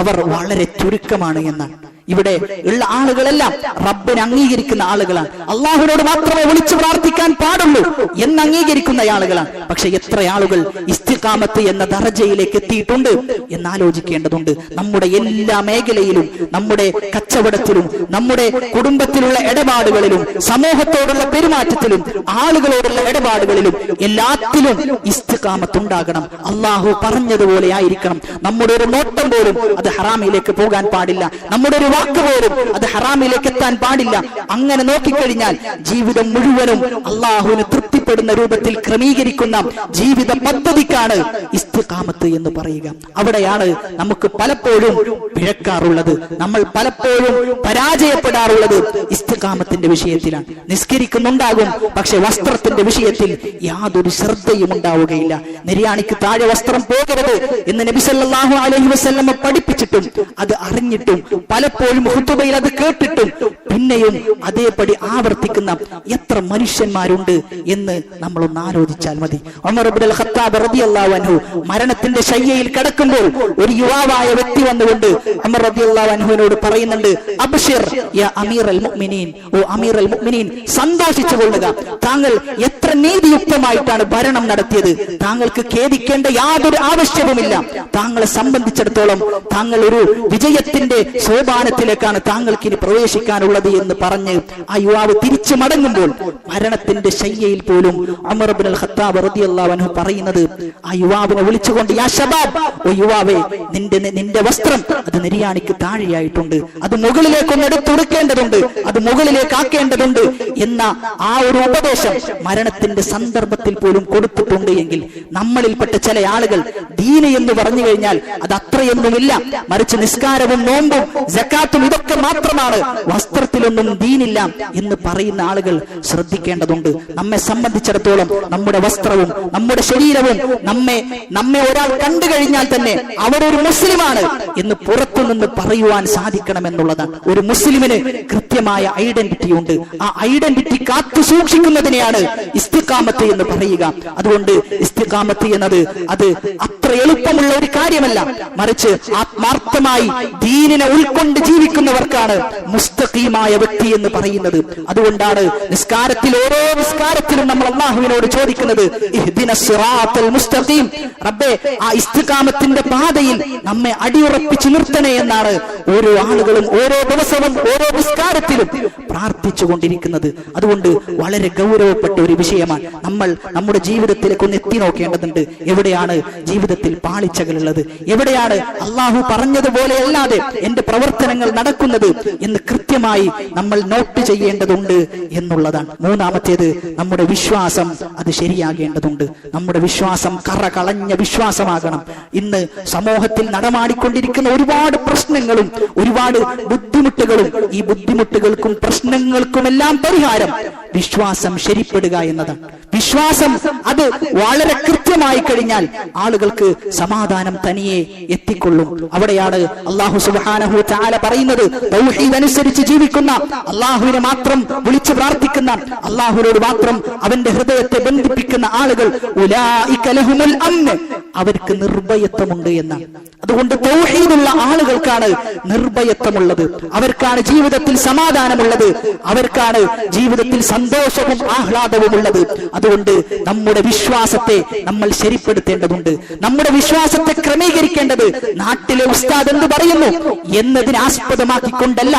അവർ വളരെ ചുരുക്കമാണ് എന്നാണ്. ഇവിടെ ഉള്ള ആളുകളെല്ലാം റബ്ബിനെ അംഗീകരിക്കുന്ന ആളുകളാണ്. അള്ളാഹുവിനോട് മാത്രമേ വിളിച്ചു പ്രാർത്ഥിക്കാൻ പാടുള്ളൂ എന്ന് അംഗീകരിക്കുന്ന ആളുകളാണ്. പക്ഷെ എത്ര ആളുകൾ ഇസ്തിഖാമത്ത് എന്ന ദറജയിലേക്ക് എത്തിയിട്ടുണ്ട് എന്നാലോചിക്കേണ്ടതുണ്ട്. നമ്മുടെ എല്ലാ മേഖലയിലും, നമ്മുടെ കച്ചവടത്തിലും, നമ്മുടെ കുടുംബത്തിലുള്ള ഇടപാടുകളിലും, സമൂഹത്തോടുള്ള പെരുമാറ്റത്തിലും, ആളുകളോടുള്ള ഇടപാടുകളിലും എല്ലാത്തിലും ഇസ്തിഖാമത്ത് ഉണ്ടാകണം. അള്ളാഹു പറഞ്ഞതുപോലെ ആയിരിക്കണം. നമ്മുടെ ഒരു നോട്ടം പോലും അത് ഹറാമിലേക്ക് പോകാൻ പാടില്ല. നമ്മുടെ ഒരു വാക്ക് പോലും അത് ഹറാമിലേക്ക് എത്താൻ പാടില്ല. അങ്ങനെ നോക്കിക്കഴിഞ്ഞാൽ ജീവിതം മുഴുവനും അള്ളാഹുവിന് തൃപ്തിപ്പെടുന്ന രൂപത്തിൽ ക്രമീകരിക്കുന്ന ജീവിത പദ്ധതിക്കാണ് ഇസ്തിഖാമത്ത് എന്ന് പറയുക. അവിടെയാണ് നമുക്ക് പലപ്പോഴും പിഴക്കാറുള്ളത്, നമ്മൾ പലപ്പോഴും പരാജയപ്പെടാറുള്ളത് ഇസ്തിഖാമത്തിന്റെ വിഷയത്തിലാണ്. നിസ്കരിക്കുന്നുണ്ടാകും, പക്ഷെ വസ്ത്രത്തിന്റെ വിഷയത്തിൽ യാതൊരു ശ്രദ്ധയും ഉണ്ടാവുകയില്ല. നിര്യാണിക്ക് താഴെ വസ്ത്രം പോകരുത് എന്ന് നബി സല്ലല്ലാഹു അലൈഹി വസല്ലം പഠിപ്പിച്ചിട്ടും അത് അറിഞ്ഞിട്ടും പലപ്പോഴും ഖുതുബയിൽ അത് കേട്ടിട്ടും പിന്നെയും അതേപടി ആവർത്തിക്കുന്ന എത്ര മനുഷ്യന്മാരുണ്ട് എന്ന് നമ്മളൊന്ന് ആലോചിച്ചാൽ മതി. ഉമർ ഇബ്നുൽ ഖത്താബ് റളിയല്ലാഹു അൻഹു മരണത്തിന്റെ ശയ്യയിൽ കിടക്കുമ്പോൾ ഒരു യുവാവായ വ്യക്തി വന്നുകൊണ്ട് ഉമർ റളിയല്ലാഹു അൻഹുവിനോട് പറയുന്നുണ്ട്, അബ്ശിർ യാ അമീറൽ മുഅ്മിനീൻ, ഓ അമീറൽ മുഅ്മിനീൻ, സന്തോഷിച്ചു കൊള്ളുക, താങ്കൾ എത്ര നീതിയുക്തമായിട്ടാണ് ഭരണം നടത്തിയത്, താങ്കൾക്ക് ഖേദിക്കേണ്ട യാതൊരു ആവശ്യവുമില്ല, താങ്കളെ സംബന്ധിച്ചിടത്തോളം താങ്കൾ ഒരു വിജയത്തിന്റെ സോപാനത്തിലേക്കാണ് താങ്കൾക്ക് ഇനി പ്രവേശിക്കാനുള്ളത് എന്ന് പറഞ്ഞ് ആ യുവാവ് തിരിച്ചു മടങ്ങുമ്പോൾ മരണത്തിന്റെ ശയ്യയിൽ പോലും ഉമർ ഇബ്നുൽ ഖത്താബ് റളിയല്ലാഹു അൻഹു പറയുന്നത്, ആ യുവാവിനെ വിളിച്ചുകൊണ്ട്, യാ ശബാബ്, ഓ യുവാവേ, നിന്റെ വസ്ത്രം അത് നിര്യാണിക്ക് താഴെയായിട്ടുണ്ട്, അത് മുകളിലേക്കൊന്ന് എടുത്തുകൊടുക്കേണ്ടതുണ്ട്, അത് മുകളിലേക്ക് ആക്കേണ്ടതുണ്ട് എന്ന ആ ഒരു ഉപദേശം മരണത്തിന്റെ സന്ദർഭത്തിൽ പോലും കൊടുത്തിട്ടുണ്ട് എങ്കിൽ നമ്മളിൽപ്പെട്ട ചില ആളുകൾ ദീന് എന്ന് പറഞ്ഞു കഴിഞ്ഞാൽ അത് അത്രയൊന്നുമില്ല, മറിച്ച് നിസ്കാരവും നോമ്പും സക്കാത്തും സക്കാത്തും ഇതൊക്കെ മാത്രമാണ്, വസ്ത്രത്തിലൊന്നും ദീനില്ല എന്ന് പറയുന്ന ആളുകൾ ശ്രദ്ധിക്കേണ്ടതുണ്ട്. നമ്മെ സംബന്ധിച്ചിടത്തോളം നമ്മുടെ വസ്ത്രവും നമ്മുടെ ശരീരവും നമ്മെ ഒരാൾ കണ്ടു കഴിഞ്ഞാൽ തന്നെ അവരൊരു മുസ്ലിമാണ് എന്ന് പുറത്തുനിന്ന് പറയുവാൻ സാധിക്കണമെന്നുള്ളതാണ്. ഒരു മുസ്ലിമിന് കൃത്യമായ ഐഡന്റിറ്റി ഉണ്ട്. ആ ഐഡന്റിറ്റി കാത്തു സൂക്ഷിക്കുന്നതിനെയാണ് ഇസ്തിഖാമത്ത് എന്ന് പറയുക. അതുകൊണ്ട് ഇസ്തിഖാമത്ത് എന്നത് അത് അത്ര എളുപ്പമുള്ള ഒരു കാര്യമല്ല, മറിച്ച് ആത്മാർത്ഥമായി ദീനിനെ ഉൾക്കൊണ്ട് ജീവിക്കുന്നവർക്കാണ് മുസ്തഖീമായ വ്യക്തി എന്ന് പറയുന്നത്. അതുകൊണ്ടാണ് ഓരോ നിസ്കാരത്തിലും നമ്മൾ അല്ലാഹുവിനോട് ചോദിക്കുന്നത് ഇഹ്ദിനസ് സിറാത്തൽ മുസ്തഖീം, റബ്ബേ ആ ഇസ്തിഖാമത്തിന്റെ പാതയിൽ നമ്മെ അടിയുറപ്പിച്ചു നിർത്തണേ എന്നാണ് ഓരോ ആളുകളും ഓരോ ദിവസവും ഓരോ നിസ്കാരത്തിലും പ്രാർത്ഥിച്ചുകൊണ്ടിരിക്കുന്നത്. അതുകൊണ്ട് വളരെ ഗൗരവപ്പെട്ട ഒരു വിഷയമാണ്. നമ്മൾ നമ്മുടെ ജീവിതത്തിലേക്ക് ഒന്ന് എത്തി നോക്കേണ്ടതുണ്ട്. എവിടെയാണ് ജീവിതത്തിൽ പാളിച്ചകളുള്ളത്, എവിടെയാണ് അള്ളാഹു പറഞ്ഞതുപോലെ അല്ലാതെ എന്റെ പ്രവർത്തനങ്ങൾ നടക്കുന്നത് എന്ന് കൃത്യമായി നമ്മൾ നോട്ട് ചെയ്യേണ്ടതുണ്ട് എന്നുള്ളതാണ്. മൂന്നാമത്തേത്, നമ്മുടെ വിശ്വാസം അത് ശരിയാകേണ്ടതുണ്ട്. നമ്മുടെ വിശ്വാസം കറ കളഞ്ഞ വിശ്വാസമാകണം. ഇന്ന് സമൂഹത്തിൽ നടമാടിക്കൊണ്ടിരിക്കുന്ന ഒരുപാട് പ്രശ്നങ്ങളും ഒരുപാട് ബുദ്ധിമുട്ടുകളും, ഈ ബുദ്ധിമുട്ടുകൾക്കും പ്രശ്നങ്ങൾക്കുമെല്ലാം പരിഹാരം വിശ്വാസം ശരിപ്പെടുക എന്നതാണ്. വിശ്വാസം അത് വളരെ കൃത്യമായി കഴിഞ്ഞാൽ ആളുകൾക്ക് സമാധാനം തനിയെ എത്തിക്കൊള്ളും. അവിടെയാണ് അല്ലാഹു സുബ്ഹാനഹു തആല പറയുന്നത്, തൗഹീദ് അനുസരിച്ച് ജീവിക്കുന്ന, അല്ലാഹുവിനെ മാത്രം വിളിച്ചു പ്രാർത്ഥിക്കുന്ന, അല്ലാഹുവിനോട് മാത്രം അവന്റെ ഹൃദയത്തെ ബന്ധിപ്പിക്കുന്ന ആളുകൾ ഉലൈക ലഹുമുൽ അംൻ, അവർക്ക് നിർഭയത്വമുണ്ട് എന്നാണ്. അതുകൊണ്ട് തൗഹീദുള്ള ആളുകൾക്കാണ് നിർഭയത്വമുള്ളത്, അവർക്കാണ് ജീവിതത്തിൽ സമാധാനമുള്ളത്, അവർക്കാണ് ജീവിതത്തിൽ സന്തോഷവും ആഹ്ലാദവും ഉള്ളത്. അതുകൊണ്ട് നമ്മുടെ വിശ്വാസത്തെ നമ്മൾ ശരിപ്പെടുത്തേണ്ടതുണ്ട്. നമ്മുടെ വിശ്വാസത്തെ ക്രമീകരിക്കേണ്ടത് നാട്ടിലെ ഉസ്താദ് എന്ത് പറയുന്നു എന്നതിനെ ആസ്പദമാക്കിക്കൊണ്ടല്ല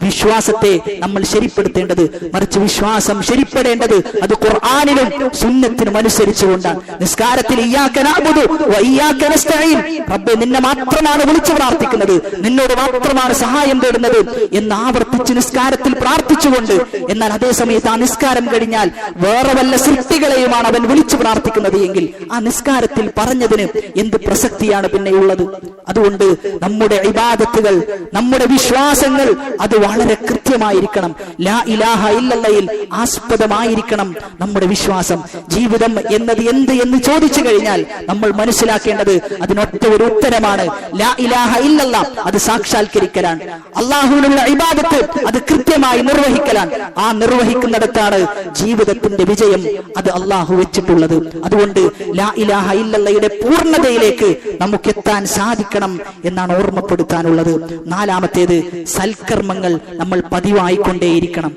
വിശ്വാസത്തെ നമ്മൾ ശരിപ്പെടുത്തേണ്ടത്, മറിച്ച് വിശ്വാസം ശരിപ്പെടേണ്ടത് അത് ഖുർആനിലും സുന്നത്തിനും അനുസരിച്ചുകൊണ്ടാണ്. നിസ്കാരത്തിൽ ഇയ്യാക നഅ്ബുദു വ ഇയ്യാക നസ്തഈൻ, റബ്ബേ നിന്നെ മാത്രമാണ് വിളിച്ചു പ്രാർത്ഥിക്കുന്നത്, നിന്നോട് മാത്രമാണ് സഹായം തേടുന്നത് എന്ന് ആവർത്തിച്ച് നിസ്കാരത്തിൽ പ്രാർത്ഥിച്ചുകൊണ്ട്, എന്നാൽ അതേ സമയത്ത് ആ നിസ്കാരം കഴിഞ്ഞാൽ വേറെ വല്ല സൃഷ്ടികളെയുമാണ് അവൻ വിളിച്ചു പ്രാർത്ഥിക്കുന്നത് എങ്കിൽ ആ നിസ്കാരത്തിൽ പറഞ്ഞതിന് എന്ത് പ്രസക്തിയാണ് പിന്നെ ഉള്ളത്? അതുകൊണ്ട് നമ്മുടെ ഇബാദത്തുകൾ, നമ്മുടെ വിശ്വാസങ്ങൾ അത് വളരെ കൃത്യമായിരിക്കണം. ലാ ഇലാഹ ഇല്ലല്ലയിൽ ആസ്പദമായിരിക്കണം നമ്മുടെ വിശ്വാസം. ജീവിതം എന്നത് എന്ത് എന്ന് ചോദിച്ചു കഴിഞ്ഞാൽ നമ്മൾ മനസ്സിലാക്കേണ്ടത് അതിനൊറ്റ ഒരു ഉത്തരമാണ്, ലാ ഇലാഹ ഇല്ലല്ലാ. അത് സാക്ഷാത്കരിക്കലാണ്. അല്ലാഹുവിനുള്ള ഇബാദത്ത് അത് കൃത്യമായി നിർവഹിക്കലാണ്. ആ നിർവഹിക്കുന്നിടത്താണ് ജീവിതത്തിന്റെ വിജയം അത് അല്ലാഹു വെച്ചിട്ടുള്ളത്. അതുകൊണ്ട് ലാ ഇലാഹ ഇല്ലല്ലയുടെ പൂർണ്ണതയിലേക്ക് നമുക്ക് എത്താൻ സാധിക്കണം എന്നാണ് ഓർമ്മപ്പെടുത്താനുള്ളത്. നാലാമത്തേത്, സൽക്കർമ്മങ്ങൾ നമ്മൾ പതിവായിക്കൊണ്ടേയിരിക്കണം.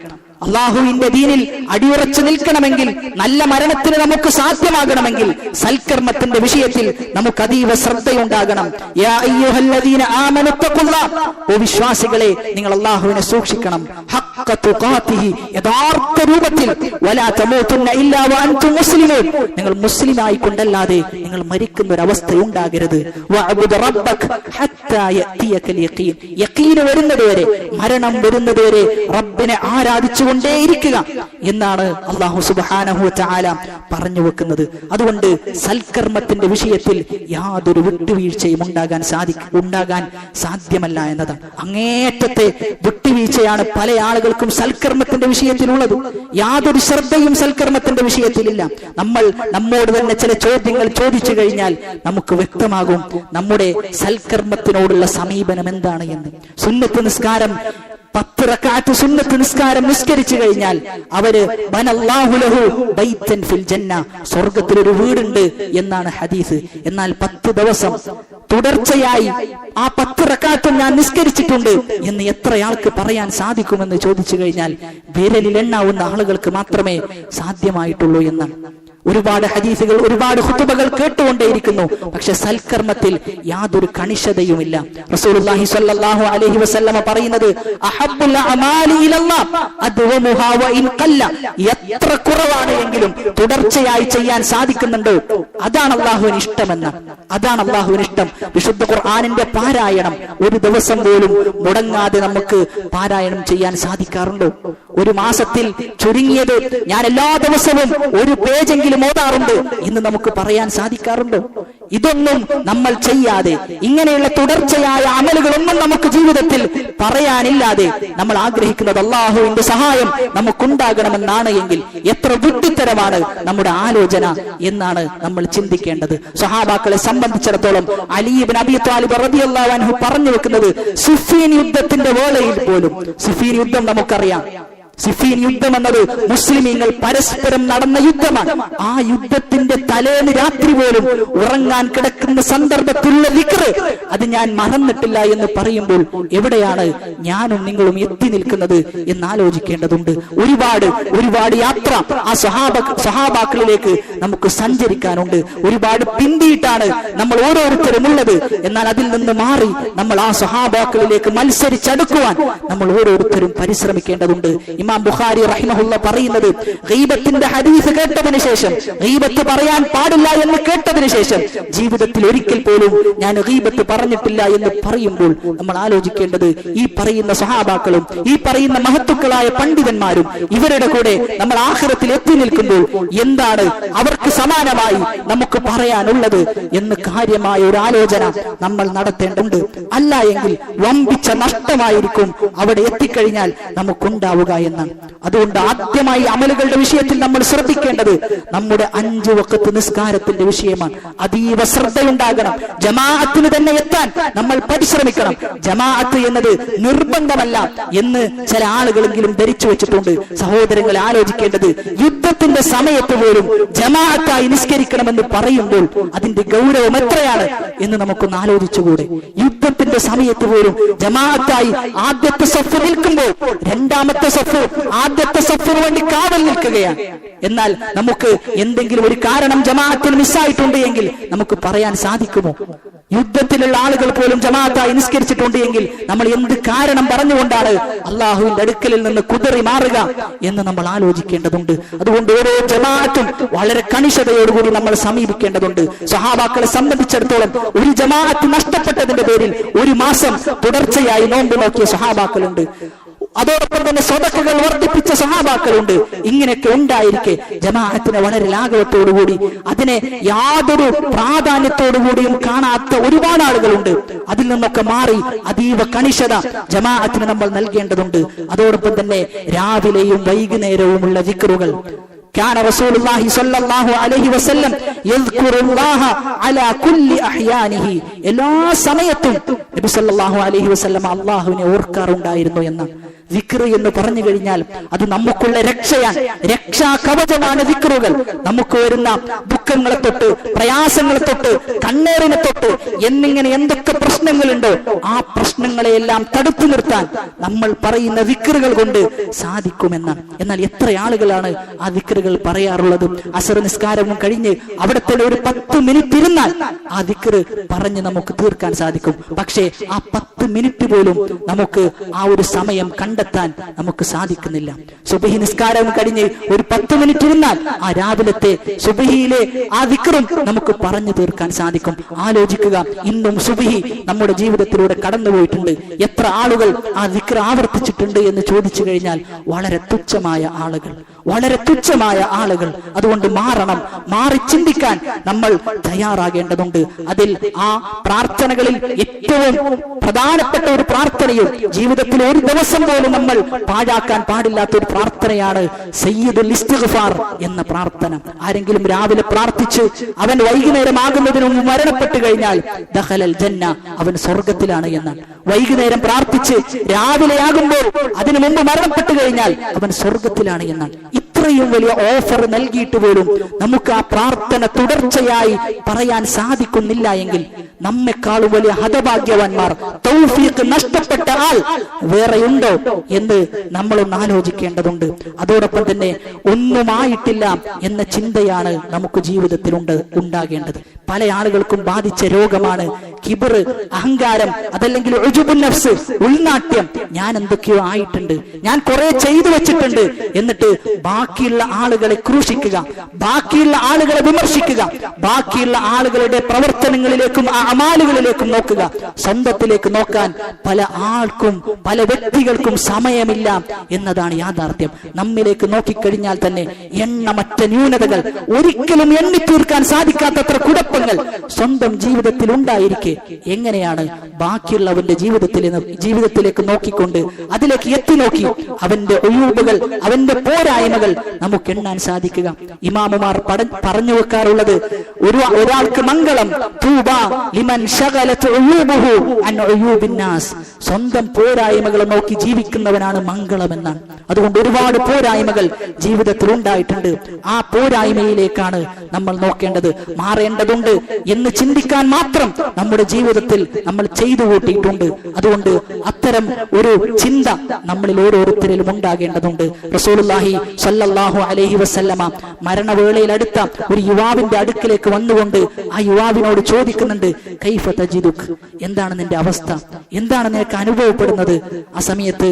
അള്ളാഹുവിന്റെ ദീനിൽ അടിയുറച്ചു നിൽക്കണമെങ്കിൽ, നല്ല മരണത്തിന് നമുക്ക് സാധ്യമാകണമെങ്കിൽ സൽക്കർമ്മത്തിന്റെ വിഷയത്തിൽ നമുക്ക് അതീവ ശ്രദ്ധയുണ്ടാകണം. യാ അയ്യുഹല്ലദീന ആമനു തഖുല്ലാഹ്, ഓ വിശ്വാസികളെ നിങ്ങൾ അള്ളാഹുവിനെ സൂക്ഷിക്കണം. ഹഖ്ഖ തുഖാതിഹി, യഥാർത്ഥ രൂപത്തിൽ. വലാ തമൂതുന്ന ഇല്ലാ വഅൻതും മുസ്ലിമൂൻ, നിങ്ങൾ മുസ്ലിമായി കൊണ്ടല്ലാതെ നിങ്ങൾ മരിക്കുന്ന ഒരു അവസ്ഥ ഉണ്ടാകരുത്. വഅബ്ദു റബ്ബക ഹത്താ യഅതിയകൽ യഖീൻ, യഖീൻ വരുന്നതുവരെ, മരണം വരുന്നതുവരെ റബ്ബിനെ ആരാധിച്ചു കൊണ്ടേയിരിക്കുക എന്നാണ് അല്ലാഹു സുബ്ഹാനഹു വ തആല പറഞ്ഞു വെക്കുന്നത്. അതുകൊണ്ട് സൽക്കർമ്മത്തിന്റെ വിഷയത്തിൽ യാതൊരു വിട്ടുവീഴ്ചയും ഉണ്ടാകാൻ സാധ്യമല്ല എന്നതാണ്. അങ്ങേയറ്റത്തെ വിട്ടുവീഴ്ചയാണ് പല ആളുകൾക്കും സൽക്കർമ്മത്തിന്റെ വിഷയത്തിലുള്ളത്. യാതൊരു ശ്രദ്ധയും സൽക്കർമ്മത്തിന്റെ വിഷയത്തിലില്ല. നമ്മൾ നമ്മോട് തന്നെ ചില ചോദ്യങ്ങൾ ചോദിച്ചു കഴിഞ്ഞാൽ നമുക്ക് വ്യക്തമാകും നമ്മുടെ സൽക്കർമ്മത്തിനോടുള്ള സമീപനം എന്താണ് എന്ന്. സുന്നത്ത് നിസ്കാരം 10 റക്അത്ത് സുന്നത്ത് നിസ്കാരം നിസ്കരിച്ചു കഴിഞ്ഞാൽ അവര് ബനല്ലാഹു ലഹു ബൈതൻ ഫിൽ ജന്ന, സ്വർഗ്ഗത്തിൽ ഒരു വീടുണ്ട് എന്നാണ് ഹദീസ്. എന്നാൽ 10 ദിവസം തുടർച്ചയായി ആ 10 റക്അത്തും ഞാൻ നിസ്കരിച്ചിട്ടുണ്ട് എന്ന് എത്രയാൾക്ക് പറയാൻ സാധിക്കുമെന്ന് ചോദിച്ചു കഴിഞ്ഞാൽ വിരലിൽ എണ്ണാവുന്ന ആളുകൾക്ക് മാത്രമേ സാധ്യമായിട്ടുള്ളൂ എന്നാണ്. ഒരുപാട് ഹദീസുകൾ, ഒരുപാട് ഖുതുബകൾ കേട്ടുകൊണ്ടേയിരിക്കുന്നു, പക്ഷെ സൽക്കർമ്മത്തിൽ യാതൊരു കണിശതയുമില്ല. റസൂലുള്ളാഹി സ്വല്ലല്ലാഹു അലൈഹി വസല്ലമ പറയുന്നത്, അഹബ്ബുൽ അമാലി ഇലല്ലാഹ് അദ്വമുഹാ വഇൻ ഖല്ല, എത്ര കുറവാണ് എങ്കിലും തുടർച്ചയായി ചെയ്യാൻ സാധിക്കുന്നുണ്ടോ അതാണ് അല്ലാഹുവിന് ഇഷ്ടമെന്ന്. അതാണ് അല്ലാഹുവിന് ഇഷ്ടം. വിശുദ്ധ ഖുർആനിന്റെ പാരായണം ഒരു ദിവസം പോലും മുടങ്ങാതെ നമുക്ക് പാരായണം ചെയ്യാൻ സാധിക്കാറുണ്ടോ? ഒരു മാസത്തിൽ ചുരുങ്ങിയത് ഞാൻ എല്ലാ ദിവസവും ഒരു പേജെങ്കിലും ഓതാറുണ്ട് എന്ന് നമുക്ക് പറയാൻ സാധിക്കാറുണ്ടോ? ഇതൊന്നും നമ്മൾ ചെയ്യാതെ, ഇങ്ങനെയുള്ള തുടർച്ചയായ അമലുകളൊന്നും നമുക്ക് ജീവിതത്തിൽ പറയാനില്ലാതെ നമ്മൾ ആഗ്രഹിക്കുന്നത് അള്ളാഹുവിന്റെ സഹായം നമുക്കുണ്ടാകണമെന്നാണ് എങ്കിൽ എത്ര വിഡ്ഢിത്തരമാണ് നമ്മുടെ ആലോചന എന്നാണ് നമ്മൾ ചിന്തിക്കേണ്ടത്. സ്വഹാബാക്കളെ സംബന്ധിച്ചിടത്തോളം അലി ഇബ്നു അബീ ത്വാലിബ് റളിയല്ലാഹു അൻഹു പറഞ്ഞു വെക്കുന്നത് സിഫീൻ യുദ്ധത്തിന്റെ വേളയിൽ പോലും, സിഫീൻ യുദ്ധം നമുക്കറിയാം, സിഫീൻ യുദ്ധം എന്നത് മുസ്ലിമീങ്ങൾ പരസ്പരം നടന്ന യുദ്ധമാണ്. ആ യുദ്ധത്തിന്റെ തലേന്ന് രാത്രി പോലും ഉറങ്ങാൻ കിടക്കുന്ന സന്ദർഭത്തിലുള്ള ദിക്ർ അത് ഞാൻ മറന്നിട്ടില്ല എന്ന് പറയുമ്പോൾ എവിടെയാണ് ഞാനും നിങ്ങളും എത്തി നിൽക്കുന്നത് എന്ന് ആലോചിക്കേണ്ടതുണ്ട്. ഒരുപാട് യാത്ര ആ സഹാബാക്കളിലേക്ക് നമുക്ക് സഞ്ചരിക്കാനുണ്ട്. ഒരുപാട് പിന്തിയിട്ടാണ് നമ്മൾ ഓരോരുത്തരും ഉള്ളത്. എന്നാൽ അതിൽ നിന്ന് മാറി നമ്മൾ ആ സഹാബാക്കളിലേക്ക് മത്സരിച്ചടുക്കുവാൻ നമ്മൾ ഓരോരുത്തരും പരിശ്രമിക്കേണ്ടതുണ്ട്. ഇമാം ബുഖാരി റഹിമഹുല്ല പറയുന്നത്, ഗീബത്തിന്റെ ഹദീസ് കേട്ടതിന് ശേഷം, ഗീബത്ത് പറയാൻ പാടില്ല എന്ന് കേട്ടതിന് ശേഷം ജീവിതത്തിൽ ഒരിക്കൽ പോലും ഞാൻ ഗീബത്ത് പറഞ്ഞിട്ടില്ല എന്ന് പറയുമ്പോൾ നമ്മൾ ആലോചിക്കേണ്ടത്, ഈ പറയുന്ന സഹാബാക്കളും ഈ പറയുന്ന മഹത്തുക്കളായ പണ്ഡിതന്മാരും ഇവരുടെ കൂടെ നമ്മൾ ആഖിറത്തിൽ എത്തി നിൽക്കുമ്പോൾ എന്താണ് അവർക്ക് സമാനമായി നമുക്ക് പറയാനുള്ളത് എന്ന് കാര്യമായ ഒരു ആലോചന നമ്മൾ നടത്തേണ്ടതുണ്ട്. അല്ല എങ്കിൽ വമ്പിച്ച നഷ്ടമായിരിക്കും അവിടെ എത്തിക്കഴിഞ്ഞാൽ നമുക്കുണ്ടാവുക എന്നാണ്. അതുകൊണ്ട് ആദ്യമായി അമലുകളുടെ വിഷയത്തിൽ നമ്മൾ ശ്രദ്ധിക്കേണ്ടത് നമ്മുടെ 5 വഖത്ത് നിസ്കാരത്തിന്റെ വിഷയമാണ്. അതീവ ശ്രദ്ധയുണ്ടാകണം. ജമാഅത്തിന് തന്നെ എത്താൻ നമ്മൾ പരിശ്രമിക്കണം. ജമാഅത്ത് എന്നത് നിർബന്ധമല്ല എന്ന് ചില ആളുകളെങ്കിലും ധരിച്ചു വെച്ചിട്ടുണ്ട്. സഹോദരങ്ങളെ, ആലോചിക്കേണ്ടത്, യുദ്ധത്തിന്റെ സമയത്ത് പോലും ജമാഅത്തായി നിസ്കരിക്കണമെന്ന് പറയുമ്പോൾ അതിന്റെ ഗൗരവം എത്രയാണ് എന്ന് നമുക്കൊന്ന് ആലോചിച്ചുകൂടെ? യുദ്ധത്തിന്റെ സമയത്ത് പോലും ജമാഅത്തായി ആദ്യത്തെ സഫ് നിൽക്കുമ്പോൾ രണ്ടാമത്തെ സഫ് ആദ്യത്തെ സഫിന് വേണ്ടി കാവൽ നിൽക്കുകയാണ്. എന്നാൽ നമുക്ക് എന്തെങ്കിലും ഒരു കാരണം ജമാഅത്തിൽ മിസ്സായിട്ടുണ്ട് എങ്കിൽ നമുക്ക് പറയാൻ സാധിക്കുമോ? യുദ്ധത്തിലുള്ള ആളുകൾ പോലും ജമാഅത്തായി നിസ്കരിച്ചിട്ടുണ്ട് എങ്കിൽ നമ്മൾ എന്ത് കാരണം പറഞ്ഞുകൊണ്ടാണ് അള്ളാഹുവിന്റെ അടുക്കലിൽ നിന്ന് കുതറി മാറുക എന്ന് നമ്മൾ ആലോചിക്കേണ്ടതുണ്ട്. അതുകൊണ്ട് ഓരോ ജമാഅത്തും വളരെ കണിശതയോടുകൂടി നമ്മൾ സമീപിക്കേണ്ടതുണ്ട്. സഹാബാക്കളെ സംബന്ധിച്ചിടത്തോളം ഒരു ജമാഅത്ത് നഷ്ടപ്പെട്ടതിന്റെ പേരിൽ 1 മാസം തുടർച്ചയായി നോമ്പ് നോക്കിയ സഹാബാക്കളുണ്ട്. അതോടൊപ്പം തന്നെ സ്വതക്കകൾ വർദ്ധിപ്പിച്ച സഹാബാക്കളുണ്ട്. ഇങ്ങനെയൊക്കെ ഉണ്ടായിരിക്കെ ജമാഅത്തിനെ വളരെ ലാഘവത്തോടുകൂടി അതിനെ യാതൊരു പ്രാധാന്യത്തോടുകൂടിയും കാണാത്ത ഒരുപാട് ആളുകളുണ്ട്. അതിൽ നിന്നൊക്കെ മാറി അതീവ കണിശത ജമാഅത്തിന് നമ്മൾ നൽകേണ്ടതുണ്ട്. അതോടൊപ്പം തന്നെ രാവിലെയും വൈകുന്നേരവുമുള്ള ദിക്റുകൾ. كان رسول الله صلى الله عليه وسلم يذكر الله على كل احيانه. എല്ലാ സമയത്തും നബി സല്ലല്ലാഹു അലൈഹി വസല്ലം അല്ലാഹുവിനെ ഓർക്കാറുണ്ടായിരുന്നു എന്നാണ്. ദിക്ർ എന്ന് പറഞ്ഞു കഴിഞ്ഞാൽ അത് നമുക്കുള്ള രക്ഷയാണ്, രക്ഷാ കവചമാണ് ദിക്റുകൾ. നമുക്ക് വരുന്ന ദുഃഖങ്ങളെ തൊട്ട്, പ്രയാസങ്ങളെ തൊട്ട്, കണ്ണേറിനെ തൊട്ട് എന്നിങ്ങനെ എന്തൊക്കെ പ്രശ്നങ്ങളുണ്ടോ ആ പ്രശ്നങ്ങളെയെല്ലാം തടുത്തു നിർത്താൻ നമ്മൾ പറയുന്ന ദിക്റുകൾ കൊണ്ട് സാധിക്കുമെന്നാണ്. എന്നാൽ എത്ര ആളുകളാണ് ആ ദിക്റുകൾ പറയാറുള്ളത്? അസർ നിസ്കാരവും കഴിഞ്ഞ് അവിടത്തെ ഒരു 10 മിനിറ്റ് ഇരുന്നാൽ ആ ദിക്ർ പറഞ്ഞ് നമുക്ക് തീർക്കാൻ സാധിക്കും. പക്ഷേ ആ 10 മിനിറ്റ് പോലും നമുക്ക് ആ ഒരു സമയം കണ്ടെത്താൻ നമുക്ക് സാധിക്കുന്നില്ല. സുബ്ഹി നിസ്കാരവും കഴിഞ്ഞ് ഒരു 10 മിനിറ്റ് ഇരുന്നാൽ ആ രാവിലത്തെ സുബ്ഹിയിലെ ആ ദിക്റും നമുക്ക് പറഞ്ഞു തീർക്കാൻ സാധിക്കും. ആലോചിക്കുക, ഇന്നും സുബ്ഹി നമ്മുടെ ജീവിതത്തിലൂടെ കടന്നുപോയിട്ടുണ്ട്. എത്ര ആളുകൾ ആ ദിക്ർ ആവർത്തിച്ചിട്ടുണ്ട് എന്ന് ചോദിച്ചു കഴിഞ്ഞാൽ വളരെ തുച്ഛമായ ആളുകൾ, വളരെ തുച്ഛമായ ആളുകൾ. അതുകൊണ്ട് മാറണം, മാറി ചിന്തിക്കാൻ നമ്മൾ തയ്യാറാകേണ്ടതുണ്ട്. അതിൽ ആ പ്രാർത്ഥനകളിൽ ഏറ്റവും പ്രധാനപ്പെട്ട ഒരു പ്രാർത്ഥനയും ജീവിതത്തിൽ ഒരു ദിവസം പോലും നമ്മൾ പാഴാക്കാൻ പാടില്ലാത്ത ഒരു പ്രാർത്ഥനയാണ് സയ്യിദുൽ ഇസ്തിഗ്ഫാർ എന്ന പ്രാർത്ഥന. ആരെങ്കിലും രാവിലെ പ്രാർത്ഥിച്ച് അവൻ വൈകുന്നേരം ആകുന്നതിന് മുമ്പ് മരണപ്പെട്ടു കഴിഞ്ഞാൽ ദഖലൽ ജന്ന, അവൻ സ്വർഗത്തിലാണ് എന്നാണ്. വൈകുന്നേരം പ്രാർത്ഥിച്ച് രാവിലെ ആകുമ്പോൾ അതിനു മുമ്പ് മരണപ്പെട്ടു കഴിഞ്ഞാൽ അവൻ സ്വർഗത്തിലാണ് എന്നാണ്. ഇത്രയും വലിയ ഓഫർ നൽകിയിട്ട് പോലും നമുക്ക് ആ പ്രാർത്ഥന തുടർച്ചയായി പറയാൻ സാധിക്കുന്നില്ല എങ്കിൽ നമ്മെക്കാളും വലിയ ഹതഭാഗ്യവാന്മാർ, തൗഫീഖ് നഷ്ടപ്പെട്ട ആൾ വേറെയുണ്ടോ എന്ന് നമ്മളൊന്ന് ആലോചിക്കേണ്ടതുണ്ട്. അതോടൊപ്പം തന്നെ ഒന്നുമായിട്ടില്ല എന്ന ചിന്തയാണ് നമുക്ക് ജീവിതത്തിൽ ഉണ്ടാകേണ്ടത്. പല ആളുകൾക്കും ബാധിച്ച രോഗമാണ് കിബർ, അഹങ്കാരം, അതല്ലെങ്കിൽ ഉജുബുൻ നഫ്സ്, ഉൾനാട്യം. ഞാൻ എന്തൊക്കെയോ ആയിട്ടുണ്ട്, ഞാൻ കുറെ ചെയ്തു വെച്ചിട്ടുണ്ട് എന്നിട്ട് ബാക്കിയുള്ള ആളുകളെ ക്രൂശിക്കുക, ബാക്കിയുള്ള ആളുകളെ വിമർശിക്കുക, ബാക്കിയുള്ള ആളുകളുടെ പ്രവർത്തനങ്ങളിലേക്കും അമാലുകളിലേക്കും നോക്കുക, സ്വന്തത്തിലേക്ക് നോക്കാൻ പല ആൾക്കും പല വ്യക്തികൾക്കും സമയമില്ല എന്നതാണ് യാഥാർത്ഥ്യം. നമ്മിലേക്ക് നോക്കിക്കഴിഞ്ഞാൽ തന്നെ എണ്ണമറ്റ ന്യൂനതകൾ, ഒരിക്കലും എണ്ണി തീർക്കാൻ സാധിക്കാത്തത്ര കുഴപ്പങ്ങൾ സ്വന്തം ജീവിതത്തിൽ ഉണ്ടായിരിക്കെ എങ്ങനെയാണ് ബാക്കിയുള്ളവന്റെ ജീവിതത്തിലേക്ക് നോക്കിക്കൊണ്ട് അതിലേക്ക് എത്തി നോക്കി അവന്റെ ഒഴിവുകൾ, അവന്റെ പോരായ്മകൾ നമുക്ക് എണ്ണാൻ സാധിക്കുക? ഇമാമുമാർ പറഞ്ഞു വെക്കാറുള്ളത്, ഒരാൾക്ക് മംഗളം സ്വന്തം പോരായ്മകൾ നോക്കി ജീവിക്കുന്നവനാണ് മംഗളമെന്നാണ്. അതുകൊണ്ട് ഒരുപാട് പോരായ്മകൾ ജീവിതത്തിൽ ഉണ്ടായിട്ടുണ്ട്. ആ പോരായ്മയിലേക്കാണ് നമ്മൾ നോക്കേണ്ടത്. മാറേണ്ടതുണ്ട് എന്ന് ചിന്തിക്കാൻ മാത്രം നമ്മുടെ ജീവിതത്തിൽ നമ്മൾ ചെയ്തു കൂട്ടിയിട്ടുണ്ട്. അതുകൊണ്ട് അത്തരം ഒരു ചിന്ത നമ്മളിൽ ഓരോരുത്തരിലും ഉണ്ടാകേണ്ടതുണ്ട്. റസൂലുള്ളാഹി സ്വല്ലല്ലാഹു അലൈഹി വസല്ലമ മരണവേളയിൽ അടുത്ത ഒരു യുവാവിന്റെ അടുക്കിലേക്ക് വന്നുകൊണ്ട് ആ യുവാവിനോട് ചോദിക്കുന്നുണ്ട്, കൈഫ തജിദുക്, എന്താണ് നിന്റെ അവസ്ഥ, എന്താണ് നിനക്ക് അനുഭവപ്പെടുന്നത്? ആ സമയത്ത്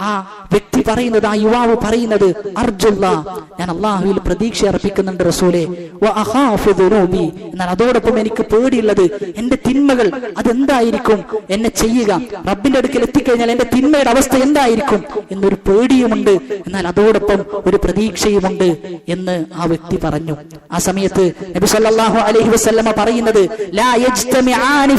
ആ വ്യക്തി പറയുന്നത്, ആ യുവാവ് പറയുന്നത്, അർജുല്ലാ, ഞാൻ അല്ലാഹുവിൽ പ്രതീക്ഷ അർപ്പിക്കുന്നുണ്ട് റസൂലേ, വ അഖാഫു ദുനൂബി, എന്നാൽ അതോടൊപ്പം എനിക്ക് പേടിയുള്ളത് എന്റെ തിന്മകൾ അതെന്തായിരിക്കും എന്നെ ചെയ്യുക, റബ്ബിന്റെ അടുക്കൽ എത്തിക്കഴിഞ്ഞാൽ എന്റെ തിന്മയുടെ അവസ്ഥ എന്തായിരിക്കും എന്നൊരു പേടിയുമുണ്ട്, എന്നാൽ അതോടൊപ്പം ഒരു പ്രതീക്ഷയുമുണ്ട് എന്ന് ആ വ്യക്തി പറഞ്ഞു. ആ സമയത്ത് നബി സല്ലല്ലാഹു അലൈഹി വസല്ലമ പറയുന്നത്, ലാ യജ്തമിആനി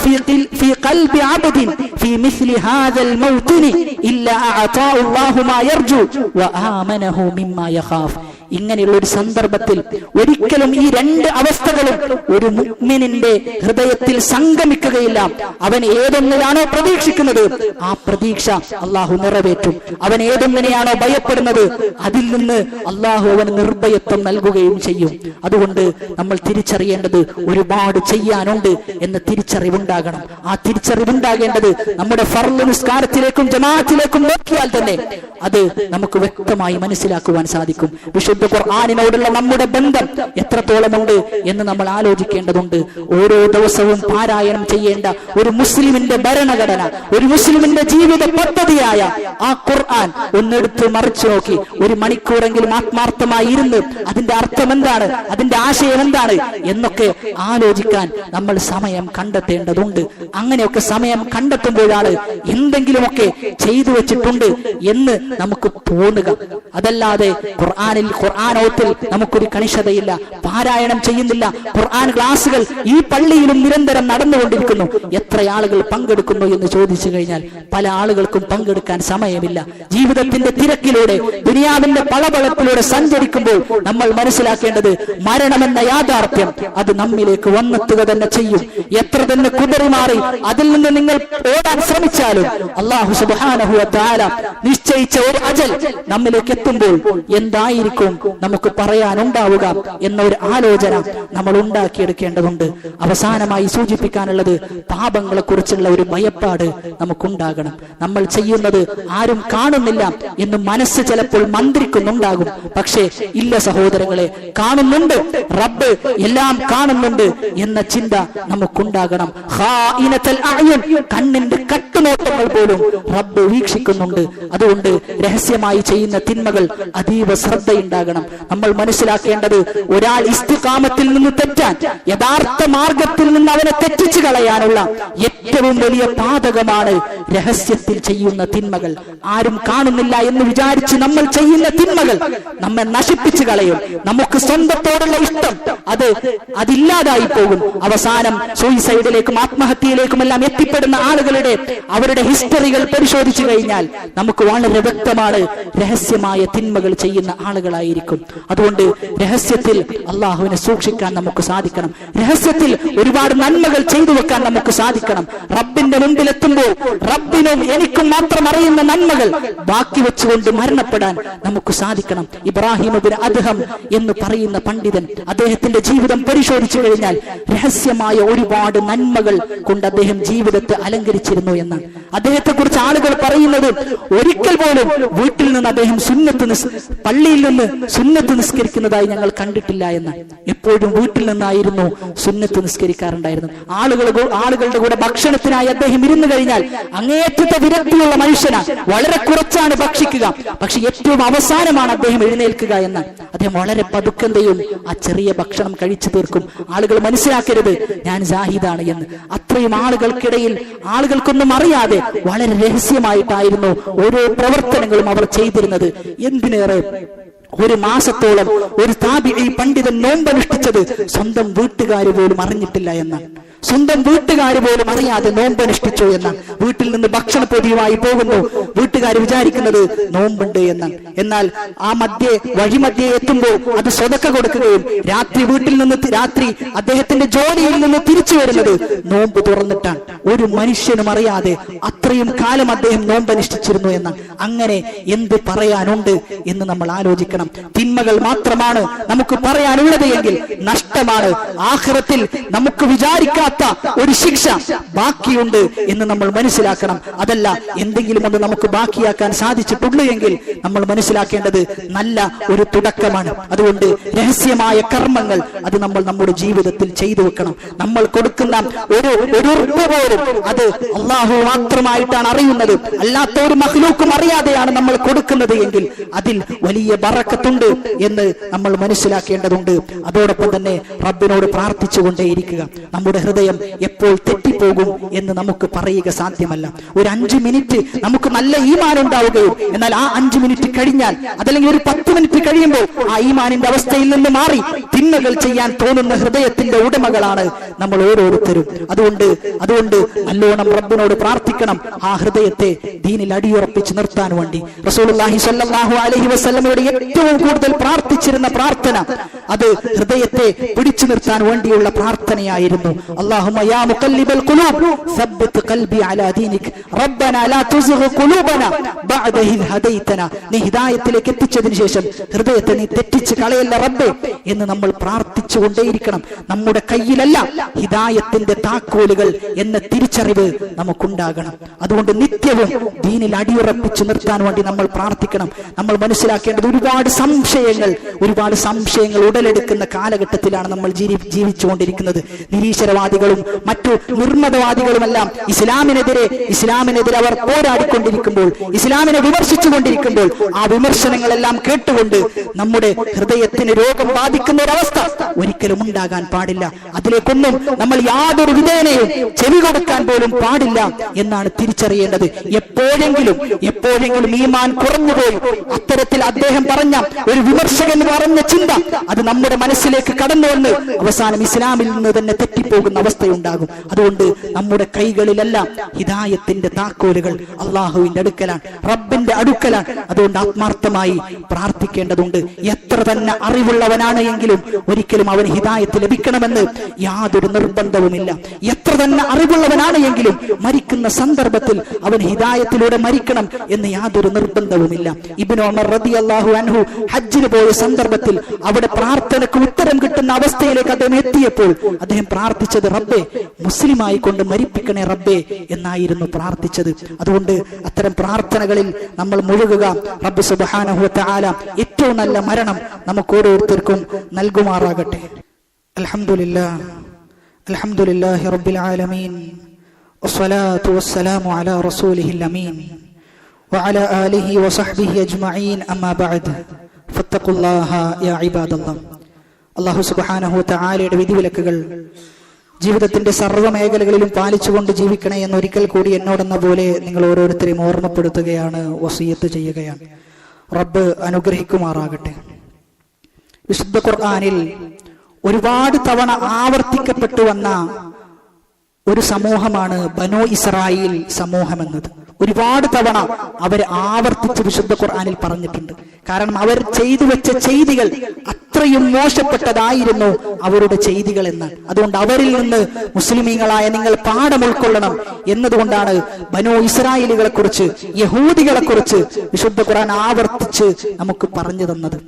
ഫീ ഖൽബി അബ്ദിൻ ഫീ മിസ്ലി ഹാദൽ മൗതിനി ഇല്ലാ അഅതാഹു അല്ലാഹു മാ യർജു വ ആമനഹു മിമ്മാ യഖാഫ്. ഇങ്ങനെയുള്ള ഒരു സന്ദർഭത്തിൽ ഒരിക്കലും ഈ രണ്ട് അവസ്ഥകളും ഒരു മുഅ്മിനിന്റെ ഹൃദയത്തിൽ സംഗമിക്കുകയില്ല. അവൻ ഏതൊന്നിനാണോ പ്രതീക്ഷിക്കുന്നത് ആ പ്രതീക്ഷ അള്ളാഹു നിറവേറ്റും. അവൻ ഏതൊന്നിനെയാണോ ഭയപ്പെടുന്നത് അതിൽ നിന്ന് അള്ളാഹു അവന് നിർഭയത്വം നൽകുകയും ചെയ്യും. അതുകൊണ്ട് നമ്മൾ തിരിച്ചറിയേണ്ടത് ഒരുപാട് ചെയ്യാനുണ്ട് എന്ന തിരിച്ചറിവുണ്ടാകണം. ആ തിരിച്ചറിവുണ്ടാകേണ്ടത് നമ്മുടെ ഫർള് നിസ്കാരത്തിലേക്കും ജമാഅത്തിലേക്കും നോക്കിയാൽ തന്നെ അത് നമുക്ക് വ്യക്തമായി മനസ്സിലാക്കുവാൻ സാധിക്കും. വിശുദ്ധ ഖുർആനിനോടുള്ള നമ്മുടെ ബന്ധം എത്രത്തോളമുണ്ട് എന്ന് നമ്മൾ ആലോചിക്കേണ്ടതുണ്ട്. ഓരോ ദിവസവും പാരായണം ചെയ്യേണ്ട ഒരു മുസ്ലിമിന്റെ ഭരണഘടന, ഒരു മുസ്ലിമിന്റെ ജീവിത പദ്ധതിയായ ആ ഖുർആൻ ഒന്നെടുത്ത് മറിച്ചു നോക്കി ഒരു മണിക്കൂറെങ്കിലും ആത്മാർത്ഥമായി ഇരുന്ന് അതിന്റെ അർത്ഥം എന്താണ്, അതിന്റെ ആശയം എന്താണ് എന്നൊക്കെ ആലോചിക്കാൻ നമ്മൾ സമയം കണ്ടെത്തേണ്ടതുണ്ട്. അങ്ങനെയൊക്കെ സമയം കണ്ടെത്തുമ്പോഴാണ് എന്തെങ്കിലുമൊക്കെ ചെയ്തു വെച്ചിട്ടുണ്ട് എന്ന് നമുക്ക് തോന്നുക. അതല്ലാതെ ഖുർആനോത്തിൽ നമുക്കൊരു കണിശതയില്ല, പാരായണം ചെയ്യുന്നില്ല. ഖുർആൻ ക്ലാസുകൾ ഈ പള്ളിയിലും നിരന്തരം നടന്നുകൊണ്ടിരിക്കുന്നു. എത്ര ആളുകൾ പങ്കെടുക്കുന്നു എന്ന് ചോദിച്ചു കഴിഞ്ഞാൽ പല ആളുകൾക്കും പങ്കെടുക്കാൻ സമയമില്ല. ജീവിതത്തിന്റെ തിരക്കിലൂടെ, ദുനിയാവിന്റെ പളപളപ്പിലൂടെ സഞ്ചരിക്കുമ്പോൾ നമ്മൾ മനസ്സിലാക്കേണ്ടത് മരണമെന്ന യാഥാർത്ഥ്യം അത് നമ്മിലേക്ക് വന്നെത്തുക തന്നെ ചെയ്യും. എത്ര തന്നെ കുതറിമാറി അതിൽ നിന്ന് നിങ്ങൾ ഓടാൻ ശ്രമിച്ചാലും അല്ലാഹു സുബ്ഹാനഹു വ തആല നിശ്ചയിച്ച ഒരു അജൽ നമ്മിലേക്ക് എത്തുമ്പോൾ എന്തായിരിക്കും നമുക്ക് പറയാനുണ്ടാവുക എന്ന ഒരു ആലോചന നമ്മൾ ഉണ്ടാക്കിയെടുക്കേണ്ടതുണ്ട്. അവസാനമായി സൂചിപ്പിക്കാനുള്ളത് പാപങ്ങളെ കുറിച്ചുള്ള ഒരു ഭയപ്പാട് നമുക്കുണ്ടാകണം. നമ്മൾ ചെയ്യുന്നത് ആരും കാണുന്നില്ല എന്ന് മനസ്സ് ചിലപ്പോൾ മന്ത്രിക്കുന്നുണ്ടാകും. പക്ഷേ ഇല്ല സഹോദരങ്ങളെ, കാണുന്നുണ്ട്, റബ്ബ് എല്ലാം കാണുന്നുണ്ട് എന്ന ചിന്ത നമുക്കുണ്ടാകണം. ഖായിനത്തുൽ അഅ്യുൻ, കണ്ണിന്റെ കട്ടുനോട്ടങ്ങൾ പോലും റബ്ബ് വീക്ഷിക്കുന്നുണ്ട്. അതുകൊണ്ട് രഹസ്യമായി ചെയ്യുന്ന തിന്മകൾ അതീവ ശ്രദ്ധയുണ്ടാകണം. നമ്മൾ മനസ്സിലാക്കേണ്ടത് ഒരാൾ ഇസ്തിഖാമത്തിൽ നിന്ന് തെറ്റാൻ, യഥാർത്ഥ മാർഗത്തിൽ നിന്ന് അവനെ തെറ്റിച്ചു കളയാനുള്ള ഏറ്റവും വലിയ പാതകമാണ് രഹസ്യത്തിൽ ചെയ്യുന്ന തിന്മകൾ. ആരും കാണുന്നില്ല എന്ന് വിചാരിച്ച് നമ്മൾ ചെയ്യുന്ന തിന്മകൾ നമ്മെ നശിപ്പിച്ചു കളയും. നമുക്ക് സ്വന്തത്തോടുള്ള ഇഷ്ടം അതില്ലാതായി പോകും. അവസാനം സൂയിസൈഡിലേക്കും ആത്മഹത്യയിലേക്കും എല്ലാം എത്തിപ്പെടുന്ന ആളുകളുടെ അവരുടെ ഹിസ്റ്ററികൾ പരിശോധിച്ചു കഴിഞ്ഞാൽ നമുക്ക് വളരെ വ്യക്തമാണ് രഹസ്യമായ തിന്മകൾ ചെയ്യുന്ന ആളുകളായിരിക്കും. അതുകൊണ്ട് രഹസ്യത്തിൽ അള്ളാഹുവിനെ സൂക്ഷിക്കാൻ നമുക്ക് സാധിക്കണം. രഹസ്യത്തിൽ ഒരുപാട് നന്മകൾ ചെയ്തു വെക്കാൻ നമുക്ക് സാധിക്കണം. റബ്ബിന്റെ മുമ്പിലെത്തുമ്പോൾ റബ്ബിനും എനിക്കും മാത്രം അറിയുന്ന നന്മകൾ ബാക്കി വെച്ചുകൊണ്ട് മരണപ്പെടാൻ നമുക്ക് സാധിക്കണം. ഇബ്രാഹിം ഇബ്നു അദ്ഹം എന്ന് പറയുന്ന പണ്ഡിതൻ, അദ്ദേഹത്തിന്റെ ജീവിതം പരിശോധിച്ചു കഴിഞ്ഞാൽ രഹസ്യമായ ഒരുപാട് നന്മകൾ കൊണ്ട് അദ്ദേഹം ജീവിതത്തെ അലങ്കരിച്ചിരുന്നു എന്നാണ്. അദ്ദേഹത്തെ കുറിച്ച് ആളുകൾ പറയുന്നത് ഒരു ഒരിക്കൽ പോലും വീട്ടിൽ നിന്ന് അദ്ദേഹം പള്ളിയിൽ നിന്ന് സുന്നത്ത് നിസ്കരിക്കുന്നതായി ഞങ്ങൾ കണ്ടിട്ടില്ല എന്ന്. എപ്പോഴും വീട്ടിൽ നിന്നായിരുന്നു സുന്നത്ത് നിസ്കരിക്കാറുണ്ടായിരുന്നത്. ആളുകളുടെ കൂടെ ഭക്ഷണത്തിനായി അദ്ദേഹം ഇരുന്നു കഴിഞ്ഞാൽ അങ്ങേയറ്റത്തെ വിരക്തിയുള്ള മനുഷ്യനാണ്. വളരെ കുറച്ചാണ് ഭക്ഷിക്കുക, പക്ഷെ ഏറ്റവും അവസാനമാണ് അദ്ദേഹം എഴുന്നേൽക്കുക എന്ന്. അദ്ദേഹം വളരെ പതുക്കന്തയും ആ ചെറിയ ഭക്ഷണം കഴിച്ചു തീർക്കും. ആളുകൾ മനസ്സിലാക്കരുത് ഞാൻ ജാഹിദാണ് എന്ന്. അത്രയും ആളുകൾക്കിടയിൽ ആളുകൾക്കൊന്നും അറിയാതെ വളരെ രഹസ്യമായിട്ടായിരുന്നു ഓരോ പ്രവർത്തനങ്ങളും അവർ ചെയ്തിരുന്നത്. എന്തിനേറെ, ഒരു മാസത്തോളം ഒരു താബിഈ പണ്ഡിതൻ നോമ്പനുഷ്ഠിച്ചത് സ്വന്തം വീട്ടുകാർ പോലും അറിഞ്ഞിട്ടില്ല എന്നാണ്. സ്വന്തം വീട്ടുകാർ പോലും അറിയാതെ നോമ്പനുഷ്ഠിച്ചു എന്നാണ്. വീട്ടിൽ നിന്ന് ഭക്ഷണ പൊതിയുമായി പോകുന്നു, വീട്ടുകാർ വിചാരിക്കുന്നത് നോമ്പുണ്ട് എന്നാണ്. എന്നാൽ ആ വഴിമധ്യേ എത്തുമ്പോൾ അത് സ്വതക്ക കൊടുക്കുകയും രാത്രി അദ്ദേഹത്തിന്റെ ജോലിയിൽ നിന്ന് തിരിച്ചു വരുന്നത് നോമ്പ് തുറന്നിട്ടാണ്. ഒരു മനുഷ്യനും അറിയാതെ അത്രയും കാലം അദ്ദേഹം നോമ്പനുഷ്ഠിച്ചിരുന്നു എന്നാണ്. അങ്ങനെ എന്ത് പറയാനുണ്ട് എന്ന് നമ്മൾ ആലോചിക്കണം. തിന്മകൾ മാത്രമാണ് നമുക്ക് പറയാനുള്ളത് എങ്കിൽ നഷ്ടമാണ്. ആഖിറത്തിൽ നമുക്ക് വിചാരിക്കാത്ത ഒരു ശിക്ഷ ബാക്കിയുണ്ട് എന്ന് നമ്മൾ മനസ്സിലാക്കണം. അതല്ല എന്തെങ്കിലും ഒന്ന് നമുക്ക് ബാക്കിയാക്കാൻ സാധിച്ചിട്ടുള്ളൂ എങ്കിൽ നമ്മൾ മനസ്സിലാക്കേണ്ടത് നല്ല ഒരു തുടക്കമാണ്. അതുകൊണ്ട് രഹസ്യമായ കർമ്മങ്ങൾ അത് നമ്മൾ നമ്മുടെ ജീവിതത്തിൽ ചെയ്തു വെക്കണം. നമ്മൾ കൊടുക്കുന്ന ഒരു പോലും അത് അല്ലാഹു മാത്രമായിട്ടാണ് അറിയുന്നത്. അല്ലാത്ത ഒരു മഖ്ലൂക്കും അറിയാതെയാണ് നമ്മൾ കൊടുക്കുന്നത് എങ്കിൽ അതിൽ വലിയ ബറക്കത്തുണ്ട് എന്ന് നമ്മൾ മനസ്സിലാക്കേണ്ടതുണ്ട്. അതോടൊപ്പം തന്നെ റബ്ബിനോട് പ്രാർത്ഥിച്ചുകൊണ്ടേയിരിക്കുക. നമ്മുടെ ഹൃദയം എപ്പോൾ തെറ്റിപ്പോകും എന്ന് നമുക്ക് പറയുക സാധ്യമല്ല. ഒരു 5 മിനിറ്റ് നമുക്ക് നല്ല ഈമാൻ ഉണ്ടാവുകയും എന്നാൽ ആ 5 മിനിറ്റ് കഴിഞ്ഞാൽ അതല്ലെങ്കിൽ ഒരു 10 മിനിറ്റ് കഴിയുമ്പോൾ ആ ഈമാനിന്റെ അവസ്ഥയിൽ നിന്ന് മാറി തിന്മകൾ ചെയ്യാൻ തോന്നുന്ന ഹൃദയത്തിന്റെ ഉടമകളാണ് നമ്മൾ ഓരോരുത്തരും. അതുകൊണ്ട് നല്ലോണം റബ്ബിനോട് പ്രാർത്ഥിക്കണം. ആ ഹൃദയത്തെ ദീനിൽ അടിയുറപ്പിച്ച് നിർത്താൻ വേണ്ടി റസൂലുള്ളാഹി സ്വല്ലല്ലാഹു അലൈഹി വസല്ലമയുടെ ഏറ്റവും കൂടുതൽ പ്രാർത്ഥിച്ചിരുന്ന പ്രാർത്ഥന അത് ഹൃദയത്തെ പിടിച്ചു നിർത്താൻ വേണ്ടിയുള്ള പ്രാർത്ഥനയായിരുന്നു. അല്ലാഹുമ്മ യാ മുഖല്ലിബൽ ഖുലൂബ് സബ്ബിത് ഖൽബി അലാ ദീനിക് റബ്ബനാ ലാ തുസിഗ് ഖുലൂബനാ ബഅദ ഇദ് ഹദൈതനാ. നീ ഹിദായത്തിലേക്ക് എത്തിച്ചതിന് ശേഷം ഹൃദയത്തെ നീ തെറ്റിച്ച് കളയല്ല റബ്ബേ എന്ന് നമ്മൾ പ്രാർത്ഥിച്ചുകൊണ്ടേയിരിക്കണം. നമ്മുടെ കയ്യിലല്ല ഹിദായത്തിന്റെ താക്കോലുകൾ എന്ന തിരിച്ചറിവ് നമുക്കുണ്ടാകണം. അതുകൊണ്ട് നിത്യവും ദീനിൽ അടിയുറപ്പിച്ചു നിർത്താൻ വേണ്ടി നമ്മൾ പ്രാർത്ഥിക്കണം. നമ്മൾ മനസ്സിലാക്കേണ്ടത് ഒരുപാട് സംശയങ്ങൾ ഉടലെടുക്കുന്ന കാലഘട്ടത്തിലാണ് നമ്മൾ ജീവിച്ചുകൊണ്ടിരിക്കുന്നത്. നിരീശ്വരവാദികളും മറ്റു നിർമ്മതവാദികളുമെല്ലാം ഇസ്ലാമിനെതിരെ അവർ പോരാടിക്കൊണ്ടിരിക്കുമ്പോൾ, ഇസ്ലാമിനെ വിമർശിച്ചുകൊണ്ടിരിക്കുമ്പോൾ ആ വിമർശനങ്ങളെല്ലാം കേട്ടുകൊണ്ട് നമ്മുടെ ഹൃദയത്തിന് രോഗം ബാധിക്കുന്ന ഒരവസ്ഥ ഒരിക്കലും ഉണ്ടാകാൻ പാടില്ല. അതിലേക്കൊന്നും നമ്മൾ യാതൊരു വിധേനയും ചെവി കൊടുക്കാൻ പോലും പാടില്ല എന്നാണ് തിരിച്ചറിയേണ്ടത്. എപ്പോഴെങ്കിലും ഈമാൻ കുറഞ്ഞുപോയി അത്തരത്തിൽ അദ്ദേഹം പറഞ്ഞ ഒരു വിമർശകൻ പറഞ്ഞ ചിന്ത അത് നമ്മുടെ മനസ്സിലേക്ക് കടന്നു വന്ന് അവസാനം ഇസ്ലാമിൽ നിന്ന് തന്നെ തെറ്റിപ്പോകുന്ന അവസ്ഥയുണ്ടാകും. അതുകൊണ്ട് നമ്മുടെ കൈകളിലെല്ലാം ഹിദായത്തിന്റെ താക്കോലുകൾ അള്ളാഹുവിന്റെ അടുക്കലാണ്, റബ്ബിന്റെ അടുക്കലാണ്. അതുകൊണ്ട് ആത്മാർത്ഥമായി പ്രാർത്ഥിക്കേണ്ടതുണ്ട്. എത്ര തന്നെ അറിവുള്ളവനാണ് എങ്കിലും ഒരിക്കലും അവന് ഹിദായത്ത് ലഭിക്കണമെന്ന് യാതൊരു നിർബന്ധവുമില്ല. എത്ര തന്നെ അറിവുള്ളവനാണ് എങ്കിലും മരിക്കുന്ന സന്ദർഭത്തിൽ അവൻ ഹിദായത്തിലൂടെ മരിക്കണം എന്ന് യാതൊരു നിർബന്ധവുമില്ല. ഇബ്നു ഉമർ റളിയല്ലാഹു അൻഹു ഹജ്ജിന് പോയ സന്ദർഭത്തിൽ അവിടെ പ്രാർത്ഥനയ്ക്ക് ഉത്തരം കിട്ടുന്ന അവസ്ഥയിലേക്ക് അദ്ദേഹം എത്തിയപ്പോൾ അദ്ദേഹം പ്രാർത്ഥിച്ചത് റബ്ബേ മുസ്ലിമായി കൊണ്ട് മരിപ്പിക്കണേ റബ്ബേ എന്നായിരുന്നു പ്രാർത്ഥിച്ചത്. അതുകൊണ്ട് അത്തരം പ്രാർത്ഥനകളിൽ നമ്മൾ മുഴുകുക. റബ്ബ് സുബ്ഹാനഹു വ തആല ഏറ്റവും നല്ല മരണം നമുക്ക് ഓരോരുത്തർക്കും നൽകുമാറാകട്ടെ. അൽഹംദുലില്ലാഹി റബ്ബിൽ ആലമീൻ വസ്സലാത്തു വസ്സലാമു അലാ റസൂലിഹിൽ അമീൻ വഅലാ ആലിഹി വസഹ്ബിഹി അജ്മഈൻ അമ്മാ ബഅദ് ഫത്തഖുല്ലാഹ യാ ഇബാദല്ലാഹ്. അല്ലാഹു സുബ്ഹാനഹു വ തആലയുടെ വിധിവിലക്കുകൾ ജീവിതത്തിന്റെ സർവ്വ മേഖലകളിലും പാലിച്ചുകൊണ്ട് ജീവിക്കണേ എന്നൊരിക്കൽ കൂടി എന്നോടെന്ന പോലെ നിങ്ങൾ ഓരോരുത്തരെയും ഓർമ്മപ്പെടുത്തുകയാണ്, വസിയത്ത് ചെയ്യുകയാണ്. റബ്ബ് അനുഗ്രഹിക്കുമാറാകട്ടെ. വിശുദ്ധ ഖുർആനിൽ ഒരുപാട് തവണ ആവർത്തിക്കപ്പെട്ടു വന്ന ഒരു സമൂഹമാണ് ബനൂ ഇസ്രായേൽ സമൂഹം എന്നത്. ഒരുപാട് തവണ അവർ ആവർത്തിച്ച് വിശുദ്ധ ഖുർആനിൽ പറഞ്ഞിട്ടുണ്ട്. കാരണം അവർ ചെയ്തു വെച്ച ചെയ്തികൾ അത്രയും മോശപ്പെട്ടതായിരുന്നു അവരുടെ ചെയ്തികൾ എന്നാണ്. അതുകൊണ്ട് അവരിൽ നിന്ന് മുസ്ലിമീങ്ങളായ നിങ്ങൾ പാഠം ഉൾക്കൊള്ളണം എന്നതുകൊണ്ടാണ് ബനൂ ഇസ്രായേലുകളെ കുറിച്ച്, യഹൂദികളെ കുറിച്ച് വിശുദ്ധ ഖുർആൻ ആവർത്തിച്ച് നമുക്ക് പറഞ്ഞു തന്നത്.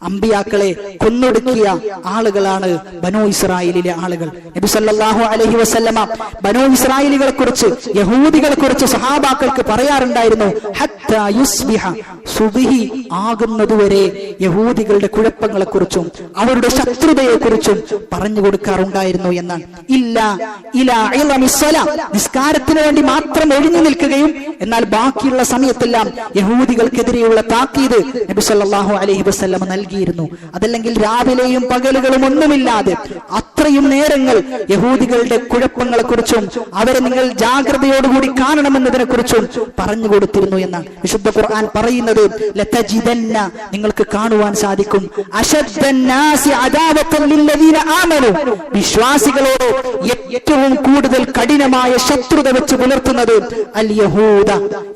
അമ്പിയാക്കളെ കൊന്നൊടുക്കിയ ആളുകളാണ് ബനൂ ഇസ്രായേലിലെ ആളുകൾ. നബി സല്ലല്ലാഹു അലൈഹി വസല്ലമ ബനൂ ഇസ്രായേലുകളെ കുറിച്ച്, യഹൂദികളെ കുറിച്ച് സഹാബാക്കൾക്ക് പറയാറുണ്ടായിരുന്നു, ഹത്ത ഹത്താ യുസ്ബിഹ, സുബ്ഹി ആകുന്നതുവരെ യഹൂദികളുടെ കുഴപ്പങ്ങളെക്കുറിച്ചും അവരുടെ ശത്രുതയെക്കുറിച്ചും പറഞ്ഞു കൊടുക്കാറുണ്ടായിരുന്നു എന്നാണ്. നിസ്കാരത്തിന് വേണ്ടി മാത്രം ഒഴിഞ്ഞു നിൽക്കുകയും എന്നാൽ ബാക്കിയുള്ള സമയത്തെല്ലാം യഹൂദികൾക്കെതിരെയുള്ള താക്കീത് നബി സല്ലല്ലാഹു അലൈഹി വസല്ലം നൽകിയിരുന്നു. അതല്ലെങ്കിൽ രാവിലെയും പകലുകളും ഒന്നുമില്ലാതെ അത്രയും നേരങ്ങൾ യഹൂദികളുടെ കുഴപ്പങ്ങളെക്കുറിച്ചും അവരെ നിങ്ങൾ ജാഗ്രതയോടുകൂടി കാണണമെന്നതിനെ കുറിച്ചും പറഞ്ഞു കൊടുത്തിരുന്നു എന്നാണ് വിശുദ്ധ ഖുർആൻ പറയുന്നത്. ലതജിദന്ന, നിങ്ങൾക്ക് കാണുവാൻ സാധിക്കും, അശദ്ദന്നാസി അദാവതൻ ലില്ലദീന ആമനു, വിശ്വാസികളോട് ഏറ്റവും കൂടുതൽ കഠിനമായ ശത്രുത വെച്ച് പുലർത്തുന്നത് അൽ യഹൂദ,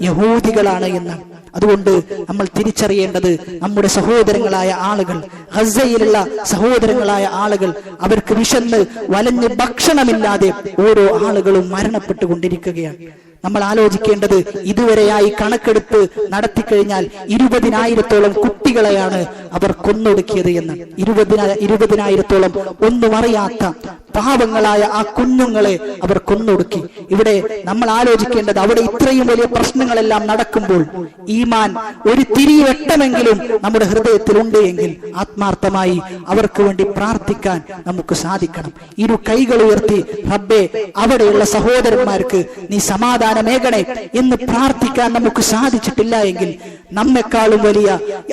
യഹൂദികളാണ് എന്നാണ്. അതുകൊണ്ട് നമ്മൾ തിരിച്ചറിയേണ്ടത് നമ്മുടെ സഹോദരങ്ങളായ ആളുകൾ, ഗസയിലുള്ള സഹോദരങ്ങളായ ആളുകൾ, അവർക്ക് വിശന്ന് വലഞ്ഞ് ഭക്ഷണമില്ലാതെ ഓരോ ആളുകളും മരണപ്പെട്ടുകൊണ്ടിരിക്കുകയാണ്. നമ്മൾ ആലോചിക്കേണ്ടത്, ഇതുവരെയായി കണക്കെടുത്ത് നടത്തിക്കഴിഞ്ഞാൽ 20,000-ഓളം കുട്ടികളെയാണ് അവർ കൊന്നൊടുക്കിയത് എന്ന്. 20,000-ഓളം ഒന്നും അറിയാത്ത പാവങ്ങളായ ആ കുഞ്ഞുങ്ങളെ അവർ കൊന്നൊടുക്കി. ഇവിടെ നമ്മൾ ആലോചിക്കേണ്ടത്, അവിടെ ഇത്രയും വലിയ പ്രശ്നങ്ങളെല്ലാം നടക്കുമ്പോൾ ഈമാൻ ഒരു തിരിവെട്ടമെങ്കിലും നമ്മുടെ ഹൃദയത്തിൽ ഉണ്ട് എങ്കിൽ ആത്മാർത്ഥമായി അവർക്ക് വേണ്ടി പ്രാർത്ഥിക്കാൻ നമുക്ക് സാധിക്കണം. ഇരു കൈകൾ ഉയർത്തി, റബ്ബേ അവിടെയുള്ള സഹോദരന്മാർക്ക് നീ സമാധാനമേകണേ എന്ന് പ്രാർത്ഥിക്കാൻ നമുക്ക് സാധിച്ചിട്ടില്ല എങ്കിൽ നമ്മെക്കാളും വലിയ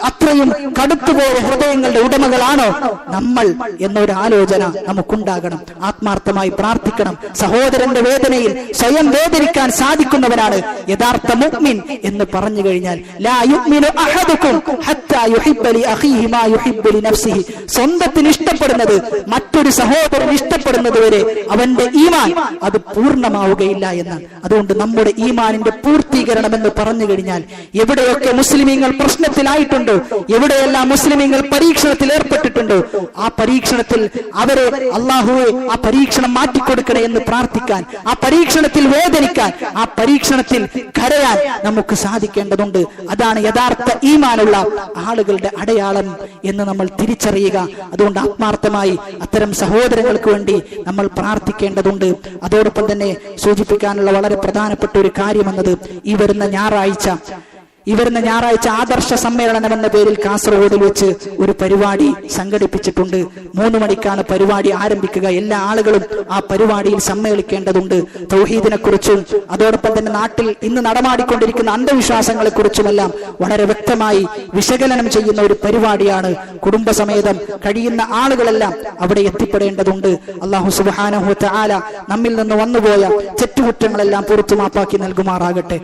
അത്രയും കടുത്തുപോയ ഹൃദയങ്ങളുടെ ഉടമകളാണോ നമ്മൾ എന്നൊരു ആലോചന നമുക്കുണ്ടാകണം. ആത്മാർത്ഥമായി പ്രാർത്ഥിക്കണം. സഹോദരന്റെ വേദനയിൽ സ്വയം വേദനിക്കാൻ സാധിക്കുന്നവനാണ് യഥാർത്ഥ മുഅ്മിൻ എന്ന് പറഞ്ഞു കഴിഞ്ഞാൽ, ലാ യുഅ്മിനു അഹദുക്കും ഹത്താ യുഹിബ്ബ ലി അഖീഹി മാ യുഹിബ്ബു ലി നഫ്സിഹി, സ്വന്തത്തിന് ഇഷ്ടപ്പെടുന്നത് മറ്റൊരു സഹോദരൻ ഇഷ്ടപ്പെടുന്നത് വരെ അവന്റെ ഈമാൻ അത് പൂർണ്ണമാവുകയില്ല എന്നാണ്. അതുകൊണ്ട് നമ്മുടെ ഈമാനിന്റെ പൂർത്തീകരണം എന്ന് പറഞ്ഞു കഴിഞ്ഞാൽ, എവിടെയൊക്കെ മുസ്ലിമീങ്ങൾ പ്രശ്നത്തിലായിട്ടുണ്ടോ, എവിടെയെല്ലാം മുസ്ലിമീങ്ങൾ പരീക്ഷണത്തിൽ ഏർപ്പെട്ടിട്ടുണ്ടോ, ആ പരീക്ഷണത്തിൽ അവരെ അല്ലാഹുവേ ആ പരീക്ഷണം മാറ്റിക്കൊടുക്കണേ എന്ന് പ്രാർത്ഥിക്കാൻ, ആ പരീക്ഷണത്തിൽ വേദനിക്കാൻ, ആ പരീക്ഷണത്തിൽ കരയാൻ നമുക്ക് സാധിക്കേണ്ടതുണ്ട്. അതാണ് യഥാർത്ഥ ഈമാനുള്ള ആളുകളുടെ അടയാളം എന്ന് നമ്മൾ തിരിച്ചറിയുക. അതുകൊണ്ട് ആത്മാർത്ഥമായി അത്തരം സഹോദരങ്ങൾക്ക് വേണ്ടി നമ്മൾ പ്രാർത്ഥിക്കേണ്ടതുണ്ട്. അതോടൊപ്പം തന്നെ സൂചിപ്പിക്കാനുള്ള വളരെ പ്രധാനപ്പെട്ട ഒരു കാര്യം എന്നത്, ഈ വരുന്ന ഞായറാഴ്ച ആദർശ സമ്മേളനം എന്ന പേരിൽ കാസർഗോഡിൽ വെച്ച് ഒരു പരിപാടി സംഘടിപ്പിച്ചിട്ടുണ്ട്. 3 മണിക്കാണ് പരിപാടി ആരംഭിക്കുക. എല്ലാ ആളുകളും ആ പരിപാടിയിൽ സമ്മേളിക്കേണ്ടതുണ്ട്. തൗഹീദിനെ കുറിച്ചും അതോടൊപ്പം തന്നെ നാട്ടിൽ ഇന്ന് നടമാടിക്കൊണ്ടിരിക്കുന്ന അന്ധവിശ്വാസങ്ങളെ കുറിച്ചുമെല്ലാം വളരെ വ്യക്തമായി വിശകലനം ചെയ്യുന്ന ഒരു പരിപാടിയാണ്. കുടുംബസമേതം കഴിയുന്ന ആളുകളെല്ലാം അവിടെ എത്തിപ്പെടേണ്ടതുണ്ട്. അല്ലാഹു സുബ്ഹാനഹു വ തആല നമ്മിൽ നിന്ന് വന്നുപോയ തെറ്റുകുറ്റങ്ങളെല്ലാം പുറത്തു മാപ്പാക്കി നൽകുമാറാകട്ടെ.